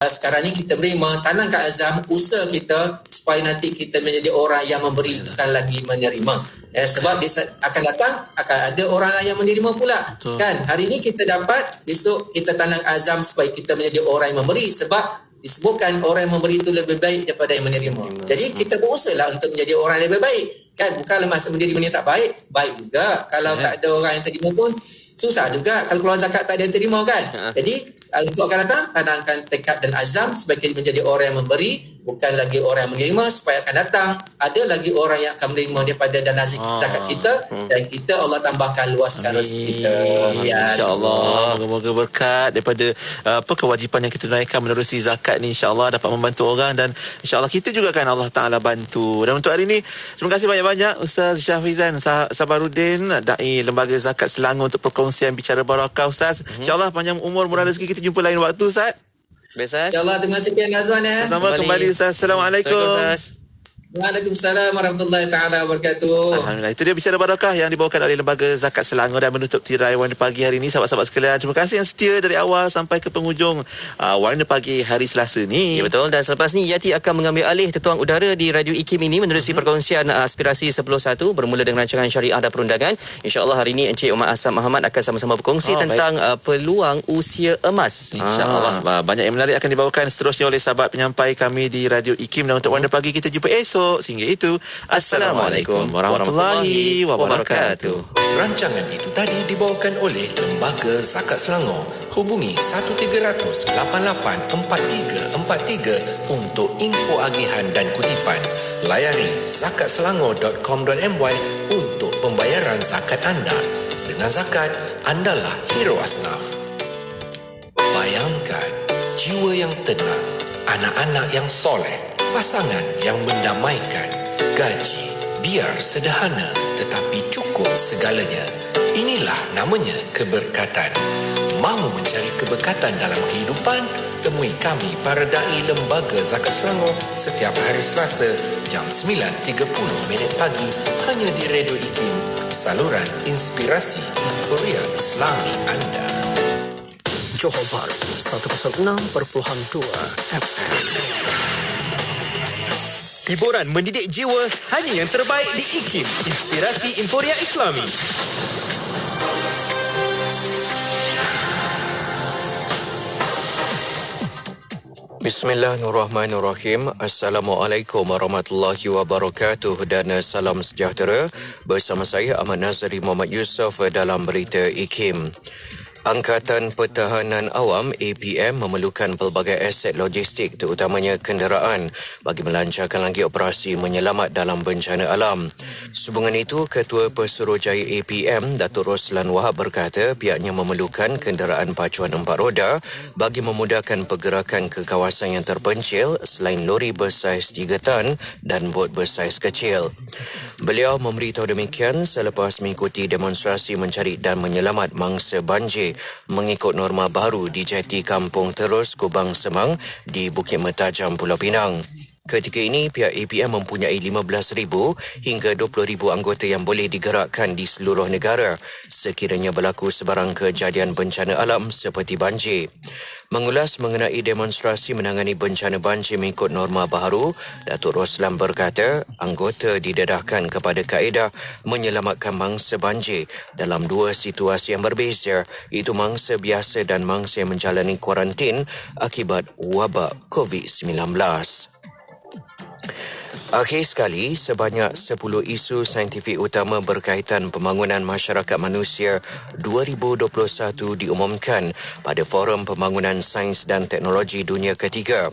sekarang ni kita beri tanamkan azam usaha kita supaya nanti kita menjadi orang yang memberi bukan lagi menerima. Sebab akan datang akan ada orang lain yang menerima pula. Betul. Kan hari ni kita dapat, besok kita tanam azam supaya kita menjadi orang yang memberi, sebab disebutkan orang yang memberi itu lebih baik daripada yang menerima. Jadi kita berusaha lah untuk menjadi orang yang lebih baik. Kan bukanlah masa menjadi benda tak baik, baik juga. Kalau tak ada orang yang terima pun susah juga kalau keluar zakat tak ada yang terima kan. Jadi untuk akan datang tanamkan tekad dan azam supaya kita menjadi orang yang memberi, bukan lagi orang yang menerima, supaya akan datang ada lagi orang yang akan menerima daripada dana zakat kita, dan kita Allah tambahkan luaskan rezeki kita. InsyaAllah moga-moga berkat daripada kewajipan yang kita tunaikan menerusi zakat ni, insyaAllah dapat membantu orang, dan insyaAllah kita juga kan Allah Ta'ala bantu. Dan untuk hari ni terima kasih banyak-banyak Ustaz Syafizan Sabaruddin, Dai Lembaga Zakat Selangor, untuk perkongsian bicara barakah Ustaz. InsyaAllah panjang umur murah rezeki, kita jumpa lain waktu Ustaz. InsyaAllah. Terima kasih Kian Azwan Sama kembali Ustaz. Assalamualaikum. Waalaikumsalam warahmatullahi taala wabarakatuh. Alhamdulillah. Itu dia bicara barakah yang dibawakan oleh Lembaga Zakat Selangor, dan menutup tirai Warna Pagi hari ini. Sahabat-sahabat sekalian, terima kasih yang setia dari awal sampai ke penghujung Warna Pagi hari Selasa ni. Ya, betul. Dan selepas ni Yati akan mengambil alih tetuang udara di Radio IKIM ini menerusi perkongsian aspirasi 10.1 bermula dengan rancangan syariah dan perundangan. InsyaAllah hari ini Encik Umar Asam Muhammad akan sama-sama berkongsi tentang peluang usia emas. InsyaAllah banyak yang menarik akan dibawakan seterusnya oleh sahabat penyampai kami di Radio IKIM. Dan untuk Warna Pagi kita jumpa esok. Sehingga itu, Assalamualaikum warahmatullahi wabarakatuh. Rancangan itu tadi dibawakan oleh Lembaga Zakat Selangor. Hubungi 1300884343 untuk info agihan dan kutipan. Layari zakatselangor.com.my untuk pembayaran zakat anda. Dengan zakat, andalah hero asnaf. Bayangkan jiwa yang tenang, anak-anak yang soleh, pasangan yang mendamaikan, gaji biar sederhana tetapi cukup segalanya. Inilah namanya keberkatan. Mahu mencari keberkatan dalam kehidupan? Temui kami para dai Lembaga Zakat Selangor setiap hari Selasa jam 9.30 pagi hanya di Radio IKIM, saluran inspirasi Korea Islami anda. Johor Bahru 106.2 FM. Hiburan mendidik jiwa hanya yang terbaik di IKIM, Inspirasi Emporia Islami. Bismillahirrahmanirrahim. Assalamualaikum warahmatullahi wabarakatuh, dan salam sejahtera. Bersama saya Ahmad Nazari Muhammad Yusof dalam berita IKIM. Angkatan Pertahanan Awam APM memerlukan pelbagai aset logistik terutamanya kenderaan bagi melancarkan lagi operasi menyelamat dalam bencana alam. Sehubungan itu, Ketua Pesuruhjaya APM Datuk Roslan Wahab berkata pihaknya memerlukan kenderaan pacuan 4 roda bagi memudahkan pergerakan ke kawasan yang terpencil selain lori bersaiz 3 tan dan bot bersaiz kecil. Beliau memberitahu demikian selepas mengikuti demonstrasi mencari dan menyelamat mangsa banjir mengikut norma baru di Jati Kampung Terus, Kubang Semang di Bukit Mertajam, Pulau Pinang. Ketika ini, pihak APM mempunyai 15,000 hingga 20,000 anggota yang boleh digerakkan di seluruh negara sekiranya berlaku sebarang kejadian bencana alam seperti banjir. Mengulas mengenai demonstrasi menangani bencana banjir mengikut norma baharu, Datuk Roslan berkata anggota didedahkan kepada kaedah menyelamatkan mangsa banjir dalam dua situasi yang berbeza, iaitu mangsa biasa dan mangsa yang menjalani kuarantin akibat wabak COVID-19. Akhir sekali, sebanyak 10 isu saintifik utama berkaitan pembangunan masyarakat manusia 2021 diumumkan pada Forum Pembangunan Sains dan Teknologi Dunia ketiga.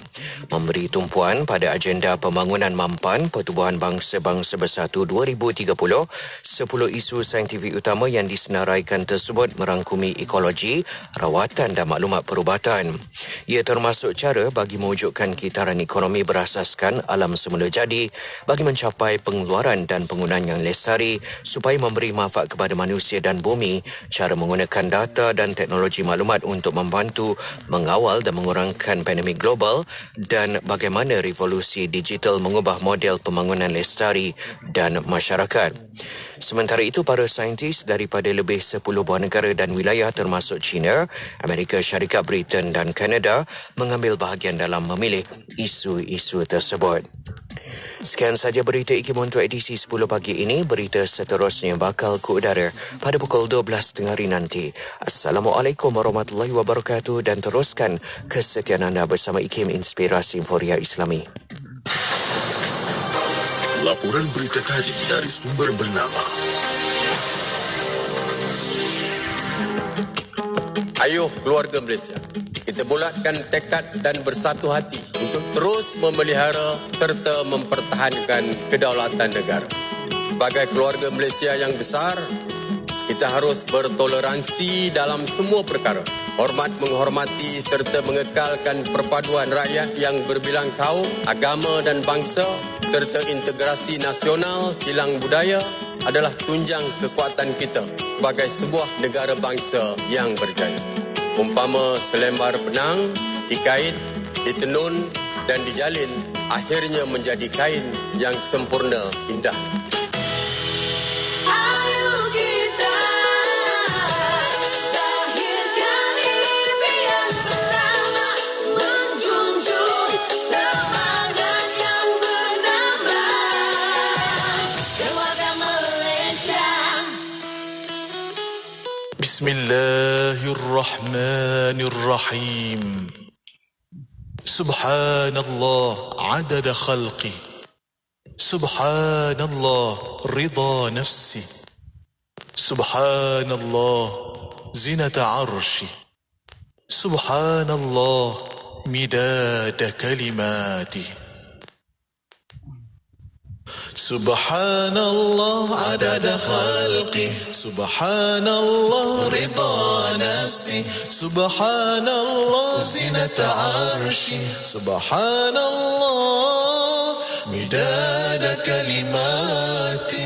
Memberi tumpuan pada agenda pembangunan mampan Pertubuhan Bangsa-Bangsa Bersatu 2030, 10 isu saintifik utama yang disenaraikan tersebut merangkumi ekologi, rawatan dan maklumat perubatan. Ia termasuk cara bagi mewujudkan kitaran ekonomi berasaskan alam semula jadi bagi mencapai pengeluaran dan penggunaan yang lestari supaya memberi manfaat kepada manusia dan bumi, cara menggunakan data dan teknologi maklumat untuk membantu mengawal dan mengurangkan pandemik global, dan bagaimana revolusi digital mengubah model pembangunan lestari dan masyarakat. Sementara itu, para saintis daripada lebih 10 buah negara dan wilayah termasuk China, Amerika Syarikat, Britain dan Kanada mengambil bahagian dalam memilih isu-isu tersebut. Sekian saja berita IKIM untuk edisi 10 pagi ini. Berita seterusnya bakal ke udara pada pukul 12 tengah hari nanti. Assalamualaikum warahmatullahi wabarakatuh dan teruskan kesetiaan anda bersama IKIM Inspirasi Inforia Islami. Laporan berita tadi dari sumber bernama. Ayuh keluarga Malaysia, kita bulatkan tekad dan bersatu hati untuk terus memelihara serta mempertahankan kedaulatan negara. Sebagai keluarga Malaysia yang besar, kita harus bertoleransi dalam semua perkara. Hormat menghormati serta mengekalkan perpaduan rakyat yang berbilang kaum, agama dan bangsa serta integrasi nasional silang budaya adalah tunjang kekuatan kita sebagai sebuah negara bangsa yang berjaya. Umpama selembar benang dikait, ditenun dan dijalin, akhirnya menjadi kain yang sempurna indah. Bismillahirrahmanirrahim. Subhanallah adada khalqi. Subhanallah rida nafsi. Subhanallah zinata arshi. Subhanallah midada kalimati. Subhanallah adada khalqi. Subhanallah rida nafsi. Subhanallah zinata arshi. Subhanallah midada kalimati.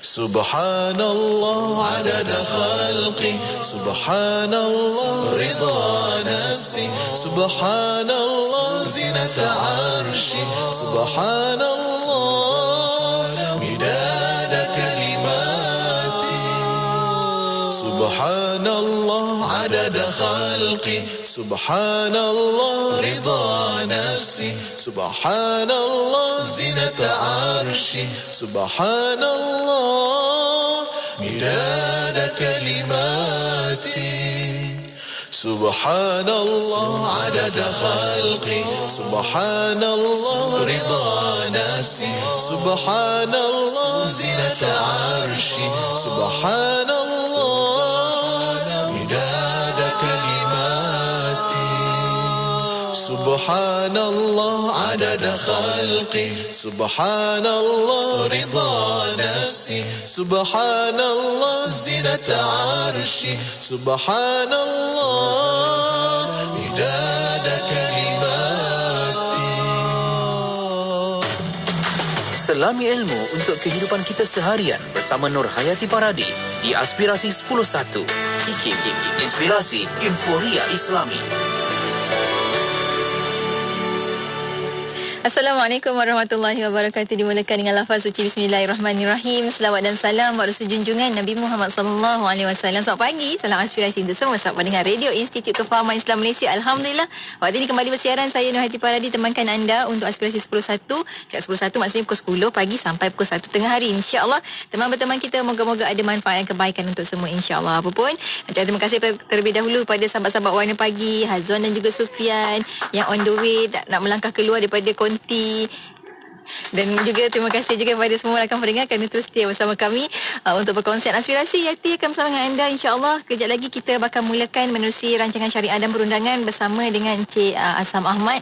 Subhanallah adada khalqi. Subhanallah rida nafsi. Subhanallah zinata arshi. Subhanallah midada kalimati. Subhanallah adada khalqi. Subhanallah rida nafsi. Subhanallah zinata arshi. Subhanallah midada kalimati. Subhanallah adada khalqi. Subhanallah rida nafsi. Subhanallah zinata arshi. Subhanallah midada kalimati. Subhanallah adada khalqi. Subhanallah rida nafsi. Subhanallah zinata arshi. Subhanallah midada kalimati. Selami ilmu untuk kehidupan kita seharian bersama Nur Hayati Paradi di Aspirasi 10.1 IKIM Inspirasi Inforia Islami. Assalamualaikum warahmatullahi wabarakatuh. Dimulakan dengan lafaz suci Bismillahirrahmanirrahim. Selawat dan salam buat Rasul junjungan Nabi Muhammad sallallahu alaihi wasallam. Selamat pagi, salam aspirasi untuk semua sahabat pendengar Radio Institut Kefahaman Islam Malaysia. Alhamdulillah, waktu ini kembali bersiaran saya Nur Hayati Paradi temankan anda untuk aspirasi 10.1. Kat 10.1 maksudnya pukul 10 pagi sampai pukul 1 tengah hari. InsyaAllah teman berteman kita moga-moga ada manfaat dan kebaikan untuk semua insyaAllah. Apapun, terima kasih terlebih dahulu pada sahabat-sahabat Warna Pagi, Hazwan dan juga Sufian yang on the way nak melangkah keluar daripada konti. Dan juga terima kasih juga kepada semua rakan pendengar kerana terus setia bersama kami untuk berkongsi aspirasi. Yati akan bersama dengan anda insyaAllah. Kejap lagi kita bakal mulakan menerusi rancangan syariah dan perundangan bersama dengan Encik Asam Ahmad,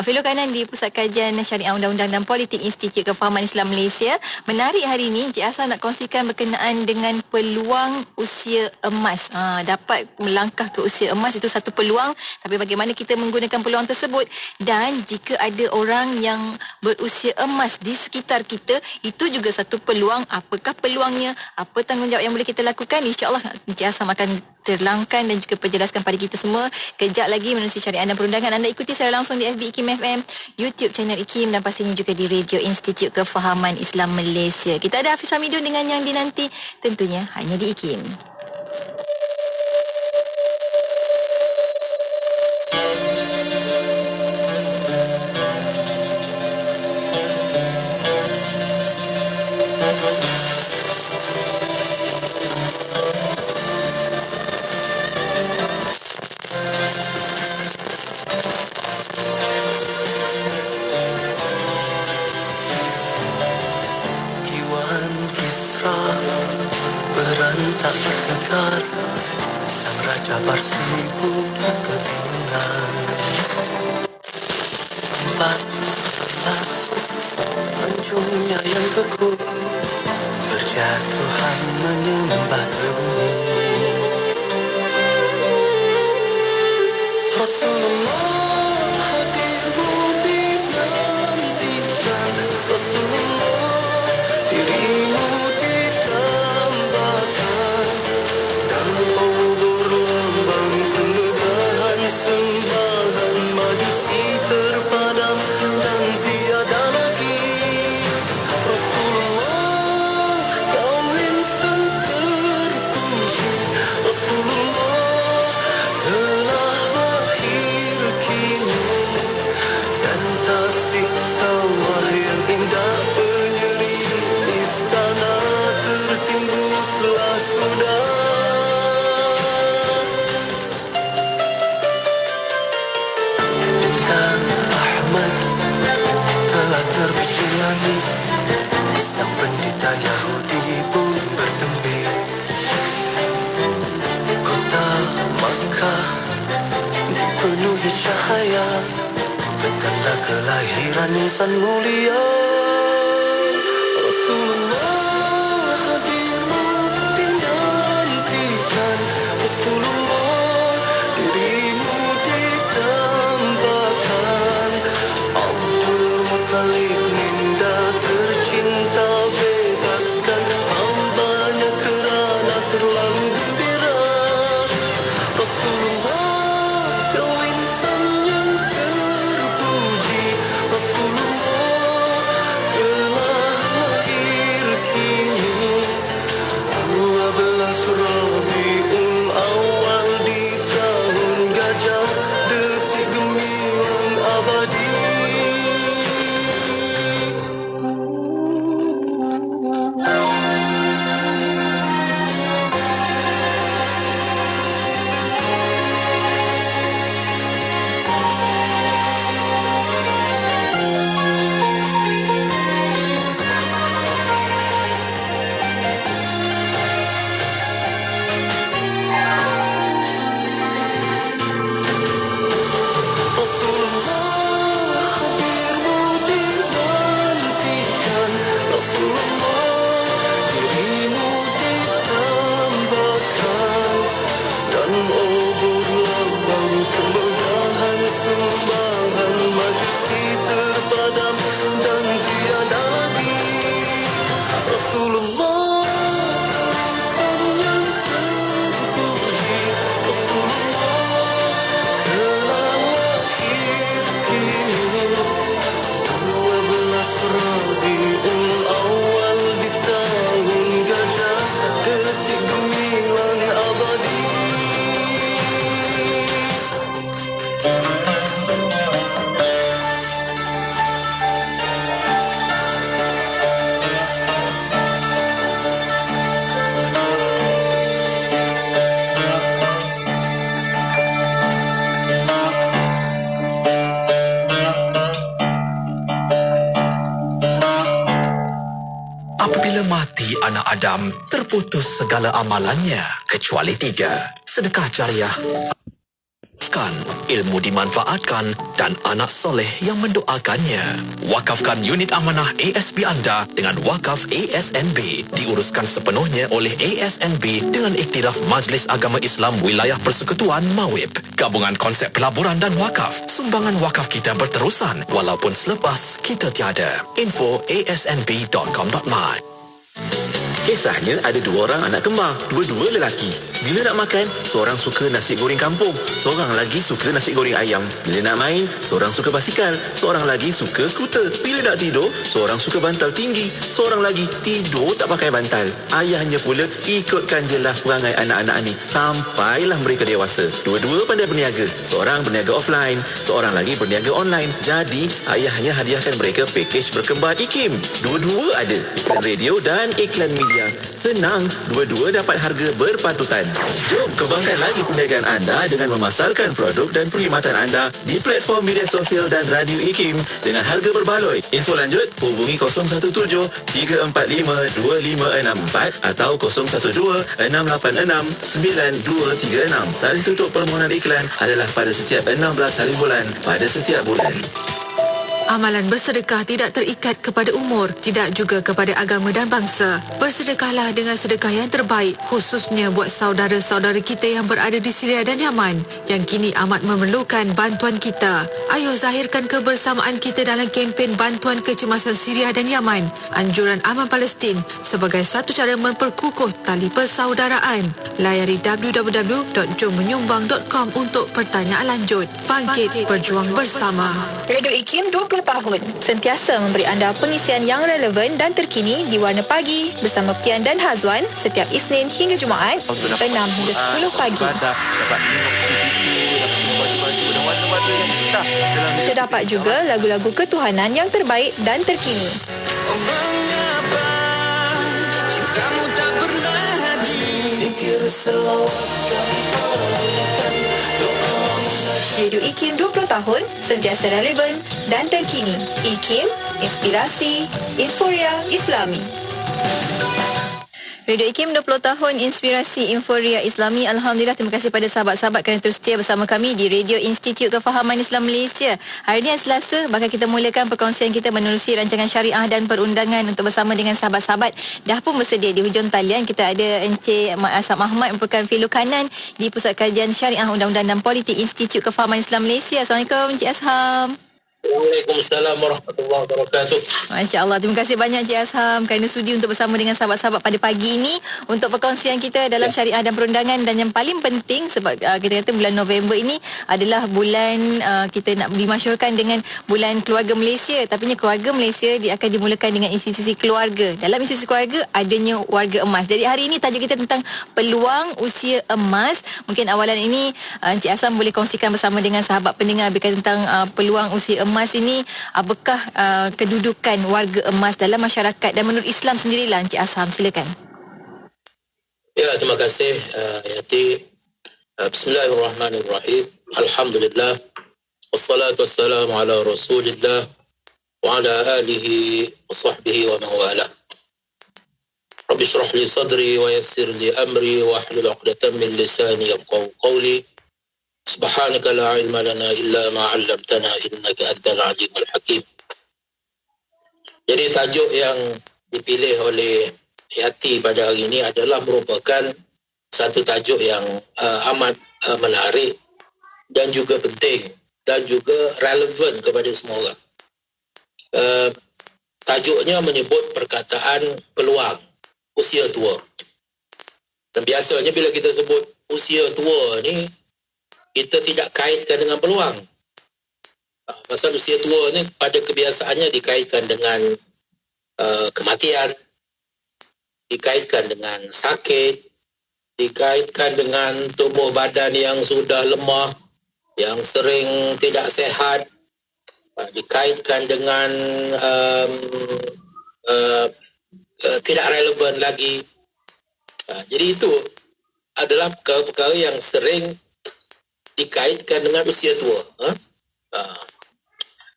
Fellow Kanan di Pusat Kajian Syariah Undang-Undang dan Politik Institut Kefahaman Islam Malaysia. Menarik hari ini Encik Asam nak kongsikan berkenaan dengan peluang usia emas. Dapat melangkah ke usia emas itu satu peluang, tapi bagaimana kita menggunakan peluang tersebut. Dan jika ada orang yang berusia emas emas di sekitar kita, itu juga satu peluang. Apakah peluangnya, apa tanggungjawab yang boleh kita lakukan, insya-Allah Encik Azam akan terangkan dan juga perjelaskan pada kita semua kejap lagi menerusi syariah dan perundangan. Anda ikuti secara langsung di FB IKIM FM, YouTube channel IKIM dan pastinya juga di Radio Institut Kefahaman Islam Malaysia. Kita ada Hafiz Hamidun dengan yang dinanti tentunya hanya di IKIM. berantak bergegar, sang raja bersibuk kebingungan. 14 anjungnya yang tekun berjatuhan menyembah bumi. Rasulullah hadirmu dinantikan, Rasulullah dirimu ditambahkan, dan obor lambang kemegahan sembahan majusi terpadam dan tiada lagi. Rasulullah kau insan terpuji, Rasulullah telah lahir kini, dan tasik sawah yang indah penyeri istana tertimbuslah sudah. Bintang Ahmad telah terbit di langit, sang pendeta Yahudi pun bertembir. Kota Makkah dipenuhi cahaya, petanda kelahiran insan mulia. Rasulullah hadirmu dinantikan, Rasulullah dirimu ditambahkan. Abdul Muttalib minda tercinta bebaskan hambanya kerana terlalu gembira. Rasulullah kau insan yang terpuji, Rasulullah telah lahir kini. 12 Rabiul Awal di tahun gajah, detik gemilang abadi. Rasulullah hadirmu dinantikan, Rasulullah dirimu ditambahkan, dan obor lambang kemegahan sembahan majusi terpadam dan tiada lagi. Rasulullah insan yang terpuji, Rasulullah telah lahir kini. 12 Rabiul Awal di tahun gajah, detik gemilang abadi. Apabila mati anak Adam, terputus segala amalannya kecuali 3. Sedekah jariah. ilmu dimanfaatkan dan anak soleh yang mendoakannya. Wakafkan unit amanah ASB anda dengan wakaf ASNB. Diuruskan sepenuhnya oleh ASNB dengan iktiraf Majlis Agama Islam Wilayah Persekutuan Mawib. Gabungan konsep pelaburan dan wakaf. Sumbangan wakaf kita berterusan walaupun selepas kita tiada. Info asnb.com.my. Kisahnya ada 2 orang anak kembar, dua-dua lelaki. Bila nak makan, seorang suka nasi goreng kampung, seorang lagi suka nasi goreng ayam. Bila nak main, seorang suka basikal, seorang lagi suka skuter. Bila nak tidur, seorang suka bantal tinggi, seorang lagi tidur tak pakai bantal. Ayahnya pula ikutkan jelah perangai anak-anak ni sampailah mereka dewasa. Dua-dua pandai berniaga, seorang berniaga offline, seorang lagi berniaga online. Jadi, ayahnya hadiahkan mereka pakej berkembar IKIM. Dua-dua ada iklan radio dan iklan media. Senang, dua-dua dapat harga berpatutan. Jom kembangkan lagi perniagaan anda dengan memasarkan produk dan perkhidmatan anda di platform media sosial dan radio IKIM dengan harga berbaloi. Info lanjut, hubungi 017-345-2564 atau 012-686-9236. Tarikh tutup permohonan iklan adalah pada setiap 16 hari bulan pada setiap bulan. Amalan bersedekah tidak terikat kepada umur, tidak juga kepada agama dan bangsa. Bersedekahlah dengan sedekah yang terbaik, khususnya buat saudara-saudara kita yang berada di Syria dan Yaman, yang kini amat memerlukan bantuan kita. Ayo zahirkan kebersamaan kita dalam kempen bantuan kecemasan Syria dan Yaman, anjuran Aman Palestin sebagai satu cara memperkukuh tali persaudaraan. Layari www.jommenyumbang.com untuk pertanyaan lanjut. Bangkit, berjuang bersama. Radio IKIM 20 tahun sentiasa memberi anda pengisian yang relevan dan terkini di Warna Pagi bersama Pian dan Hazwan setiap Isnin hingga Jumaat 6 hingga 10 pagi. Terdapat juga lagu-lagu ketuhanan yang terbaik dan terkini. Cintamu tak pernah hadir, zikir Radio IKIM 20 tahun sentiasa relevan dan terkini. IKIM, inspirasi, inforia Islami. Radio IKIM 20 tahun inspirasi Inforia Islami. Alhamdulillah, terima kasih pada sahabat-sahabat kerana terus setia bersama kami di Radio Institut Kefahaman Islam Malaysia. Hari ini Selasa, bakal kita mulakan perkongsian kita menerusi rancangan syariah dan perundangan untuk bersama dengan sahabat-sahabat. Dah pun bersedia di hujung talian. Kita ada Encik Mak Asam Ahmad, merupakan fellow kanan di Pusat Kajian Syariah, Undang-Undang dan Politik Institut Kefahaman Islam Malaysia. Assalamualaikum Encik Asham. Waalaikumsalam warahmatullahi wabarakatuh. Masya Allah, terima kasih banyak Cik Asham kerana sudi untuk bersama dengan sahabat-sahabat pada pagi ini untuk perkongsian kita dalam syariah dan perundangan. Dan yang paling penting sebab kita kata bulan November ini adalah bulan kita nak dimasyhurkan dengan bulan keluarga Malaysia. Tapi keluarga Malaysia dia akan dimulakan dengan institusi keluarga. Dalam institusi keluarga adanya warga emas. Jadi hari ini tajuk kita tentang peluang usia emas. Mungkin awalan ini Cik Asham boleh kongsikan bersama dengan sahabat pendengar berkaitan tentang peluang usia emas ini, apakah kedudukan warga emas dalam masyarakat dan menurut Islam sendirilah. Encik Asham, silakan. Ya, terima kasih Yati. Bismillahirrahmanirrahim. Alhamdulillah. Wassalatu wassalamu ala Rasulillah wa ala alihi wa sahbihi wa mawala. Rabbi shrah li sadri wa yassir li amri wa hlul 'uqdatam min lisani yafqahu qawli. Subhanaka la ilma lana illa ma 'allamtana innaka antal alimul hakim. Jadi tajuk yang dipilih oleh Yati pada hari ini adalah merupakan satu tajuk yang amat menarik dan juga penting dan juga relevan kepada semua orang. Tajuknya menyebut perkataan peluang usia tua. Dan biasanya bila kita sebut usia tua ni, kita tidak kaitkan dengan peluang. Pasal usia tua ni pada kebiasaannya dikaitkan dengan kematian, dikaitkan dengan sakit, dikaitkan dengan tubuh badan yang sudah lemah, yang sering tidak sehat, dikaitkan dengan tidak relevan lagi. Jadi itu adalah perkara-perkara yang sering dikaitkan dengan usia tua.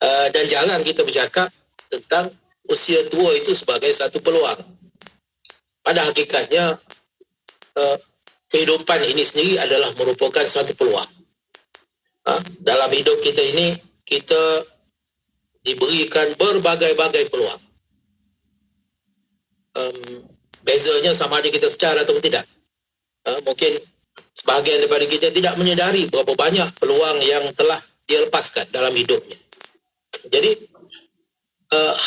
Dan jarang kita bercakap tentang usia tua itu sebagai satu peluang. Pada hakikatnya kehidupan ini sendiri adalah merupakan satu peluang. Dalam hidup kita ini, kita diberikan berbagai-bagai peluang. Bezanya sama ada kita sedar atau tidak. Mungkin sebahagian daripada kita tidak menyedari berapa banyak peluang yang telah dia lepaskan dalam hidupnya. Jadi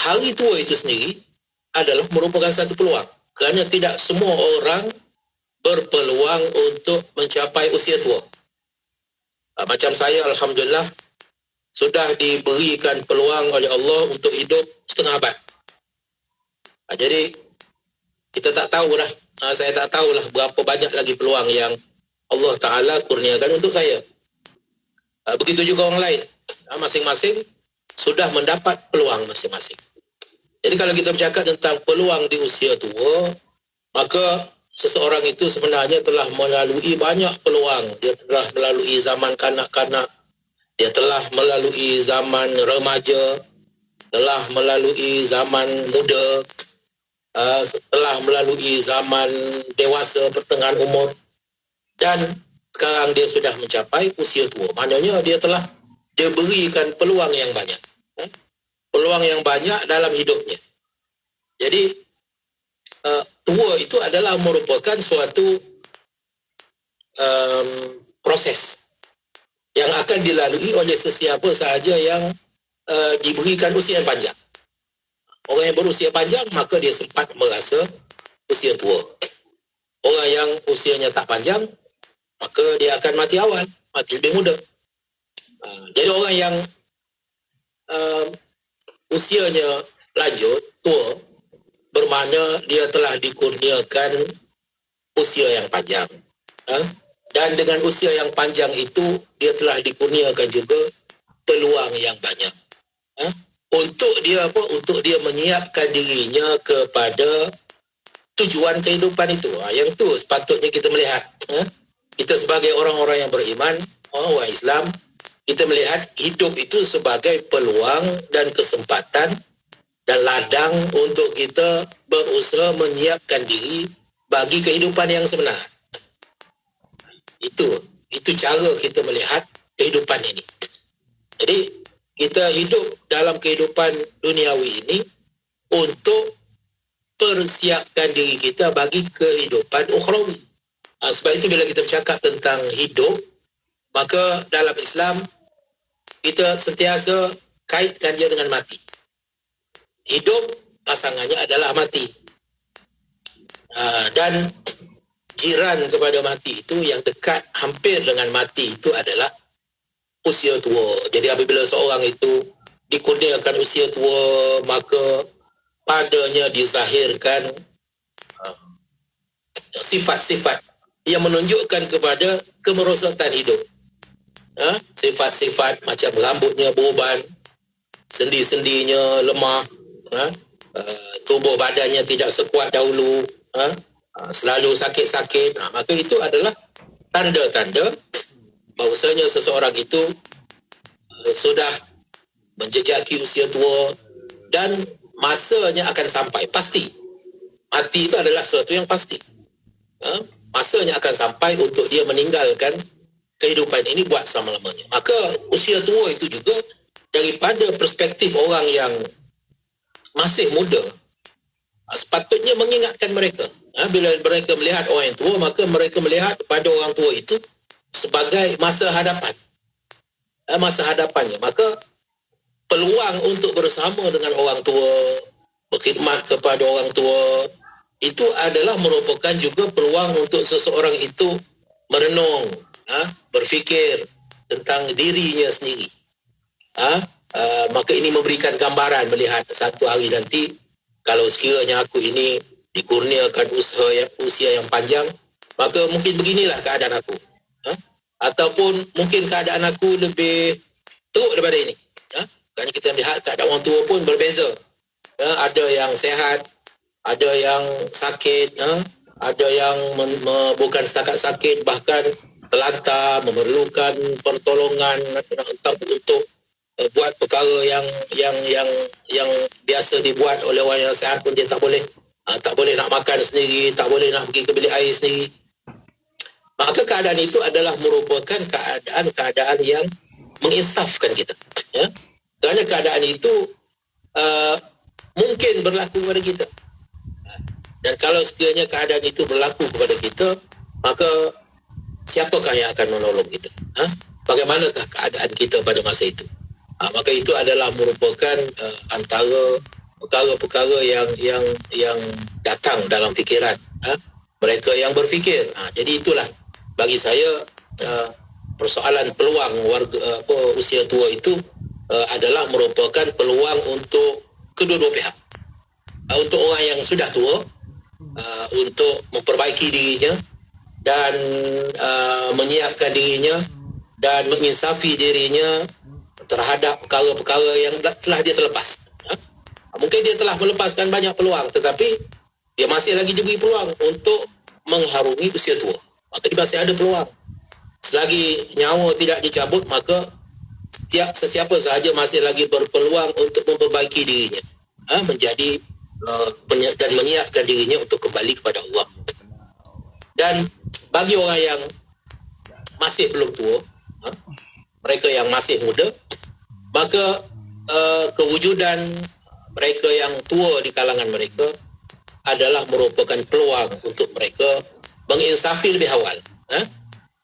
hari tua itu sendiri adalah merupakan satu peluang, kerana tidak semua orang berpeluang untuk mencapai usia tua. Macam saya, alhamdulillah, sudah diberikan peluang oleh Allah untuk hidup setengah abad. Jadi kita tak tahulah, saya tak tahulah berapa banyak lagi peluang yang Allah Ta'ala kurniakan untuk saya. Begitu juga orang lain, masing-masing sudah mendapat peluang masing-masing. Jadi kalau kita bercakap tentang peluang di usia tua, maka seseorang itu sebenarnya telah melalui banyak peluang. Dia telah melalui zaman kanak-kanak, dia telah melalui zaman remaja, telah melalui zaman muda, telah melalui zaman dewasa pertengahan umur, dan sekarang dia sudah mencapai usia tua. Maknanya dia berikan peluang yang banyak. Peluang yang banyak dalam hidupnya. Jadi tua itu adalah merupakan suatu proses yang akan dilalui oleh sesiapa sahaja yang diberikan usia yang panjang. Orang yang berusia panjang, maka dia sempat merasa usia tua. Orang yang usianya tak panjang, maka dia akan mati awal, mati lebih muda. Jadi orang yang usianya lanjut, tua, bermakna dia telah dikurniakan usia yang panjang. Dan dengan usia yang panjang itu, dia telah dikurniakan juga peluang yang banyak. Untuk dia menyiapkan dirinya kepada tujuan kehidupan itu. Yang tu sepatutnya kita melihat. Kita sebagai orang-orang yang beriman, orang Islam, kita melihat hidup itu sebagai peluang dan kesempatan dan ladang untuk kita berusaha menyiapkan diri bagi kehidupan yang sebenar. Itu cara kita melihat kehidupan ini. Jadi kita hidup dalam kehidupan duniawi ini untuk persiapkan diri kita bagi kehidupan ukhrawi. Sebab itu bila kita bercakap tentang hidup, maka dalam Islam kita sentiasa kaitkan dia dengan mati. Hidup pasangannya adalah mati. Dan jiran kepada mati itu, yang dekat hampir dengan mati itu adalah usia tua. Jadi apabila seorang itu dikurniakan usia tua, maka padanya dizahirkan sifat-sifat yang menunjukkan kepada kemerosotan hidup. Sifat-sifat macam rambutnya beruban, sendi-sendinya lemah, tubuh badannya tidak sekuat dahulu, selalu sakit-sakit. Maka itu adalah tanda-tanda bahawasanya seseorang itu sudah menjejaki usia tua dan masanya akan sampai. Pasti. Mati itu adalah sesuatu yang pasti. Masanya akan sampai untuk dia meninggalkan kehidupan ini buat selama-lamanya. Maka usia tua itu juga daripada perspektif orang yang masih muda, sepatutnya mengingatkan mereka. Bila mereka melihat orang yang tua, maka mereka melihat pada orang tua itu sebagai masa hadapan. Masa hadapannya. Maka peluang untuk bersama dengan orang tua, berkhidmat kepada orang tua, itu adalah merupakan juga peluang untuk seseorang itu merenung, berfikir tentang dirinya sendiri. Maka ini memberikan gambaran melihat satu hari nanti, kalau sekiranya aku ini dikurniakan usia yang panjang, maka mungkin beginilah keadaan aku. Ataupun mungkin keadaan aku lebih teruk daripada ini. Kerana kita melihat keadaan orang tua pun berbeza. Ada yang sehat, ada yang sakit, ada yang bukan setakat sakit, bahkan terlantar, memerlukan pertolongan untuk buat perkara yang biasa dibuat oleh orang yang sihat pun dia tak boleh. Tak boleh nak makan sendiri, tak boleh nak pergi ke bilik air sendiri. Maka keadaan itu adalah merupakan keadaan yang menginsafkan kita, ya. Kerana keadaan itu mungkin berlaku kepada kita. Dan kalau sekiranya keadaan itu berlaku kepada kita, maka siapakah yang akan menolong kita? Bagaimanakah keadaan kita pada masa itu? Maka itu adalah merupakan antara perkara-perkara yang datang dalam fikiran mereka yang berfikir. Jadi itulah bagi saya persoalan peluang warga usia tua itu adalah merupakan peluang untuk kedua-dua pihak. Untuk orang yang sudah tua, untuk memperbaiki dirinya dan menyiapkan dirinya dan menginsafi dirinya terhadap perkara-perkara yang telah dia terlepas. Mungkin dia telah melepaskan banyak peluang, tetapi dia masih lagi diberi peluang untuk mengharungi usia tua. Maka dia masih ada peluang. Selagi nyawa tidak dicabut, maka sesiapa sahaja masih lagi berpeluang untuk memperbaiki dirinya, menjadi dan menyiapkan dirinya untuk kembali kepada Allah. Dan bagi orang yang masih belum tua, mereka yang masih muda, maka kewujudan mereka yang tua di kalangan mereka adalah merupakan peluang untuk mereka menginsafi lebih awal.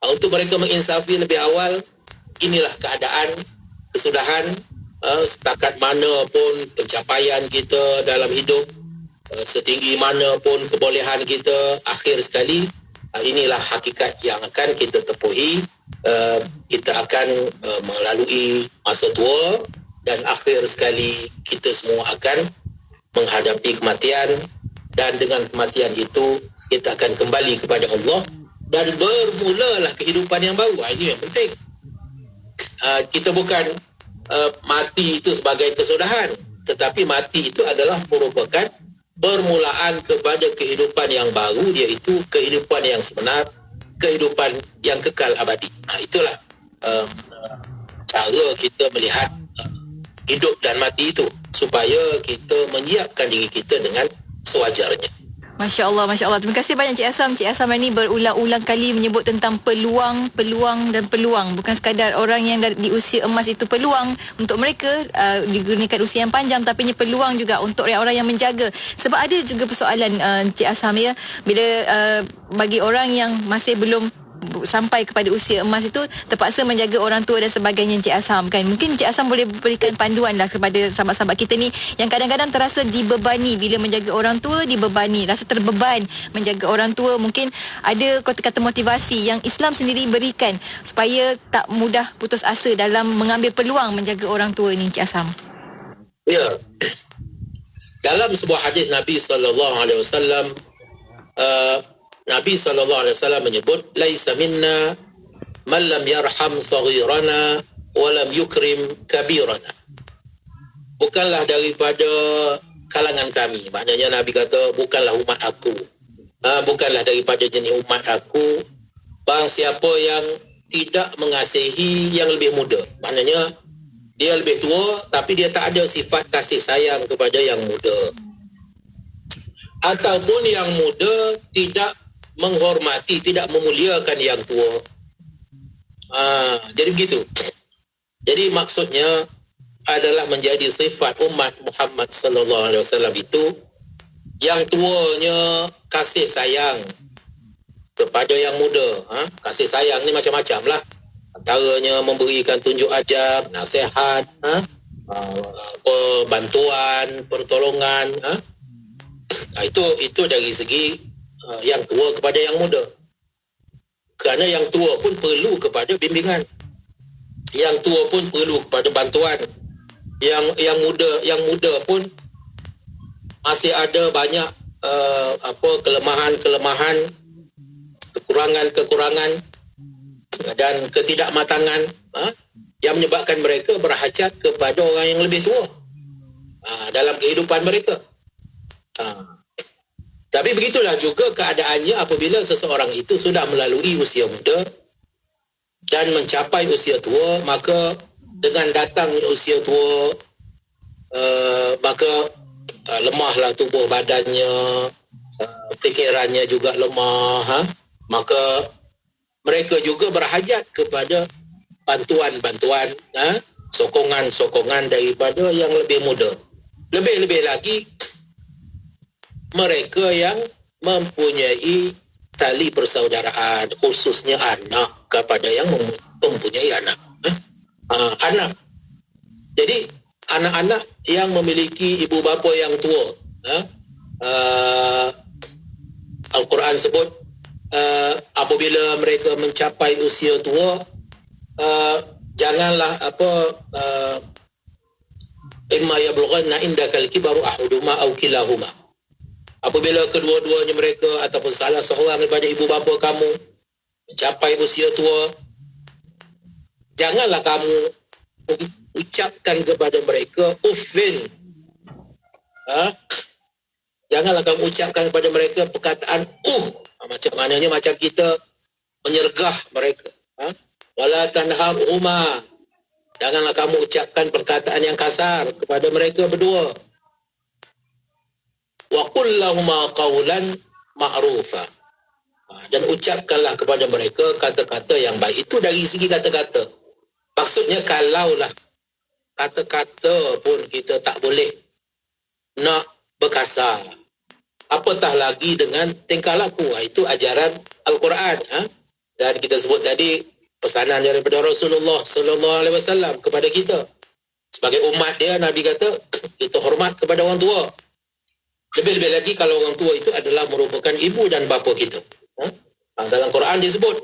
Untuk mereka menginsafi lebih awal, inilah keadaan, kesudahan, setakat mana pun pencapaian kita dalam hidup, setinggi mana pun kebolehan kita, akhir sekali, inilah hakikat yang akan kita tepuhi. Kita akan melalui masa tua dan akhir sekali kita semua akan menghadapi kematian, dan dengan kematian itu kita akan kembali kepada Allah dan bermulalah kehidupan yang baru. Ini yang penting. Kita bukan mati itu sebagai kesudahan, tetapi mati itu adalah merupakan permulaan kepada kehidupan yang baru, iaitu kehidupan yang sebenar, kehidupan yang kekal abadi. Itulah cara kita melihat hidup dan mati itu, supaya kita menyiapkan diri kita dengan sewajarnya. Masya Allah, Masya Allah. Terima kasih banyak Cik Asam. Cik Asam ini berulang-ulang kali menyebut tentang peluang dan peluang. Bukan sekadar orang yang di usia emas itu peluang untuk mereka digunakan usia yang panjang, tapi ini peluang juga untuk orang-orang yang menjaga. Sebab ada juga persoalan Cik Asam, ya, bila bagi orang yang masih belum sampai kepada usia emas itu terpaksa menjaga orang tua dan sebagainya, Encik Asam, kan. Mungkin Encik Asam boleh berikan panduan lah kepada sahabat-sahabat kita ni yang kadang-kadang terasa dibebani bila menjaga orang tua, dibebani, rasa terbeban menjaga orang tua. Mungkin ada kata-kata motivasi yang Islam sendiri berikan supaya tak mudah putus asa dalam mengambil peluang menjaga orang tua ni, Encik Asam. Ya. Dalam sebuah hadis Nabi SAW, Nabi SAW menyebut, laisa minna man lam yarham saghirana wa lam yukrim kabirana. Bukanlah daripada kalangan kami. Maknanya Nabi kata, bukanlah umat aku. Bukanlah daripada jenis umat aku barang siapa yang tidak mengasihi yang lebih muda. Maknanya dia lebih tua tapi dia tak ada sifat kasih sayang kepada yang muda. Ataupun yang muda tidak menghormati, tidak memuliakan yang tua. Jadi begitu. Jadi maksudnya adalah menjadi sifat umat Muhammad sallallahu alaihi wasallam itu yang tuanya kasih sayang kepada yang muda. Kasih sayang ni macam-macam lah. Antaranya memberikan tunjuk ajar, nasihat, bantuan, pertolongan. Itu dari segi yang tua kepada yang muda. Kerana yang tua pun perlu kepada bimbingan. Yang tua pun perlu kepada bantuan. Yang muda pun masih ada banyak kelemahan, kekurangan dan ketidakmatangan yang menyebabkan mereka berhajat kepada orang yang lebih tua dalam kehidupan mereka. Tapi begitulah juga keadaannya apabila seseorang itu sudah melalui usia muda dan mencapai usia tua, maka dengan datangnya usia tua, maka lemahlah tubuh badannya, fikirannya juga lemah, maka mereka juga berhajat kepada bantuan-bantuan, sokongan-sokongan daripada yang lebih muda. Lebih-lebih lagi mereka yang mempunyai tali persaudaraan, khususnya anak kepada yang mempunyai anak. Anak. Jadi anak-anak yang memiliki ibu bapa yang tua. Al-Quran sebut apabila mereka mencapai usia tua, janganlah imma yablughanna indakal kibaru ahaduhuma aw kilahuma. Apabila kedua-duanya mereka ataupun salah seorang daripada ibu bapa kamu mencapai usia tua, janganlah kamu ucapkan kepada mereka uffin. Janganlah kamu ucapkan kepada mereka perkataan macam mananya macam kita menyergah mereka. Wala tanharhuma. Janganlah kamu ucapkan perkataan yang kasar kepada mereka berdua. Wa qul lahumā qawlan ma'rufa. Dan ucapkanlah kepada mereka kata-kata yang baik. Itu dari segi kata-kata. Maksudnya kalaulah kata-kata pun kita tak boleh nak berkasar, apatah lagi dengan tingkah laku. Itu ajaran Al-Quran. Dan kita sebut tadi pesanan daripada Rasulullah sallallahu alaihi wasallam kepada kita. Sebagai umat dia, Nabi kata kita hormat kepada orang tua. Lebih-lebih lagi kalau orang tua itu adalah merupakan ibu dan bapa kita. Dalam Quran disebut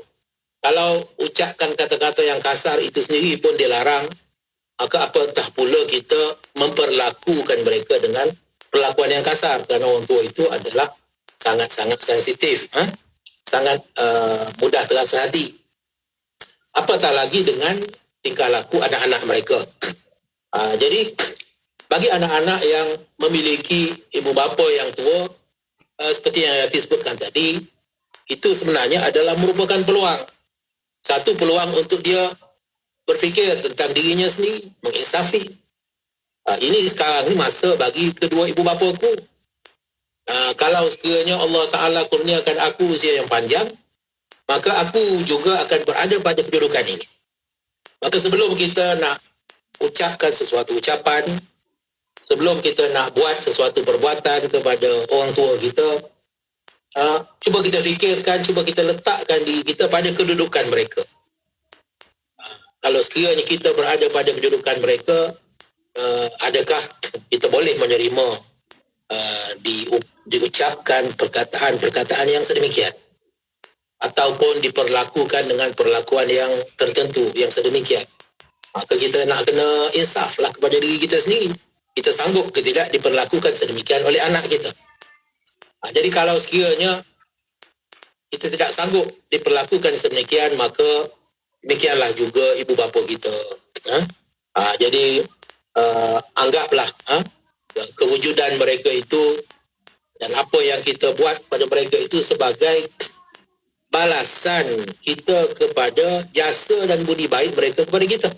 kalau ucapkan kata-kata yang kasar itu sendiri pun dilarang, maka apatah pula kita memperlakukan mereka dengan perlakuan yang kasar, kerana orang tua itu adalah sangat-sangat sensitif, sangat mudah terasa hati. Apatah lagi dengan tingkah laku anak-anak mereka. Jadi bagi anak-anak yang memiliki ibu bapa yang tua, seperti yang Yati sebutkan tadi, itu sebenarnya adalah merupakan peluang. Satu peluang untuk dia berfikir tentang dirinya sendiri, menginsafi. Ini sekarang ni masa bagi kedua ibu bapaku. Kalau sekiranya Allah Ta'ala kurniakan aku usia yang panjang, maka aku juga akan berada pada kedudukan ini. Maka sebelum kita nak ucapkan sesuatu ucapan, sebelum kita nak buat sesuatu perbuatan kepada orang tua kita, cuba kita fikirkan, cuba kita letakkan diri kita pada kedudukan mereka. Kalau sekiranya kita berada pada kedudukan mereka, adakah kita boleh menerima diucapkan perkataan-perkataan yang sedemikian, ataupun diperlakukan dengan perlakuan yang tertentu yang sedemikian? Maka kita nak kena insaf lah kepada diri kita sendiri. Kita sanggup ke tidak diperlakukan sedemikian oleh anak kita? Jadi kalau sekiranya kita tidak sanggup diperlakukan sedemikian, maka demikianlah juga ibu bapa kita. Jadi anggaplah kewujudan mereka itu dan apa yang kita buat pada mereka itu sebagai balasan kita kepada jasa dan budi baik mereka kepada kita.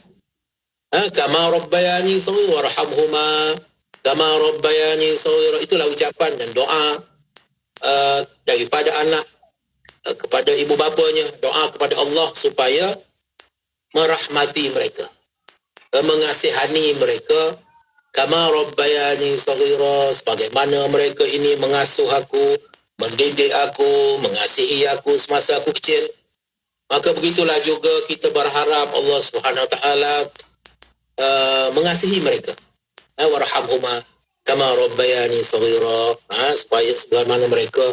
Kama rabbayani saghira warhamhuma kama rabbayani saghira. Itulah ucapan dan doa daripada anak kepada ibu bapanya, doa kepada Allah supaya merahmati mereka, mengasihani mereka. Kama rabbayani saghira, sebagaimana mereka ini mengasuh aku, mendidik aku, mengasihi aku semasa aku kecil. Maka begitulah juga kita berharap Allah Subhanahu Wa Taala mengasihi mereka. Warhamhuma kama rabbayani saghira, supaya sebagaimana mereka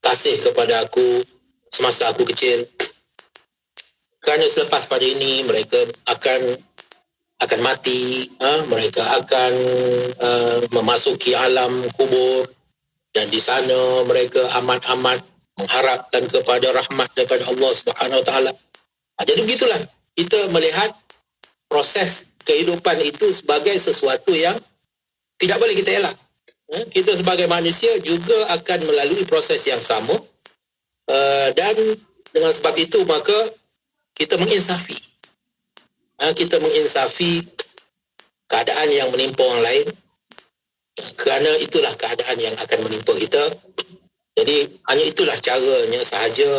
kasih kepada aku semasa aku kecil. Kerana selepas pada ini mereka akan mati, mereka akan memasuki alam kubur, dan di sana mereka amat-amat mengharapkan kepada rahmat daripada Allah Subhanahu Wa Taala. Jadi begitulah kita melihat proses kehidupan itu sebagai sesuatu yang tidak boleh kita elak. Kita sebagai manusia juga akan melalui proses yang sama, dan dengan sebab itu maka kita menginsafi. Kita menginsafi keadaan yang menimpa orang lain, kerana itulah keadaan yang akan menimpa kita. Jadi hanya itulah caranya sahaja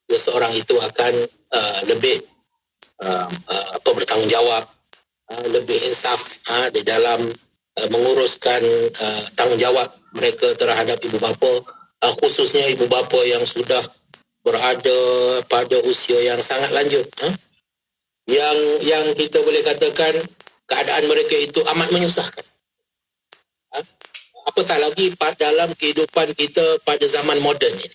seseorang itu akan lebih bertanggungjawab, lebih insaf di dalam menguruskan tanggungjawab mereka terhadap ibu bapa, khususnya ibu bapa yang sudah berada pada usia yang sangat lanjut, yang kita boleh katakan keadaan mereka itu amat menyusahkan. Apatah lagi dalam kehidupan kita pada zaman moden ini,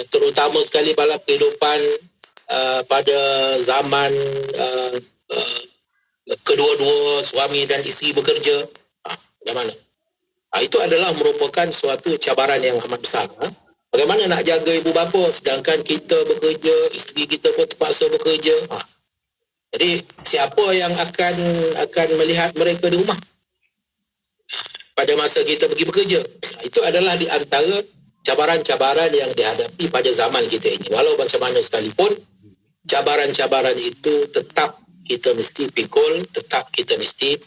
terutama sekali dalam kehidupan pada zaman kedua-dua suami dan isteri bekerja, bagaimana? Itu adalah merupakan suatu cabaran yang amat besar. Bagaimana nak jaga ibu bapa sedangkan kita bekerja, isteri kita pun terpaksa bekerja. Jadi siapa yang akan melihat mereka di rumah pada masa kita pergi bekerja? Itu adalah di antara cabaran-cabaran yang dihadapi pada zaman kita ini. Walau macam mana sekalipun, cabaran-cabaran itu tetap kita mesti pikul, tetap kita mesti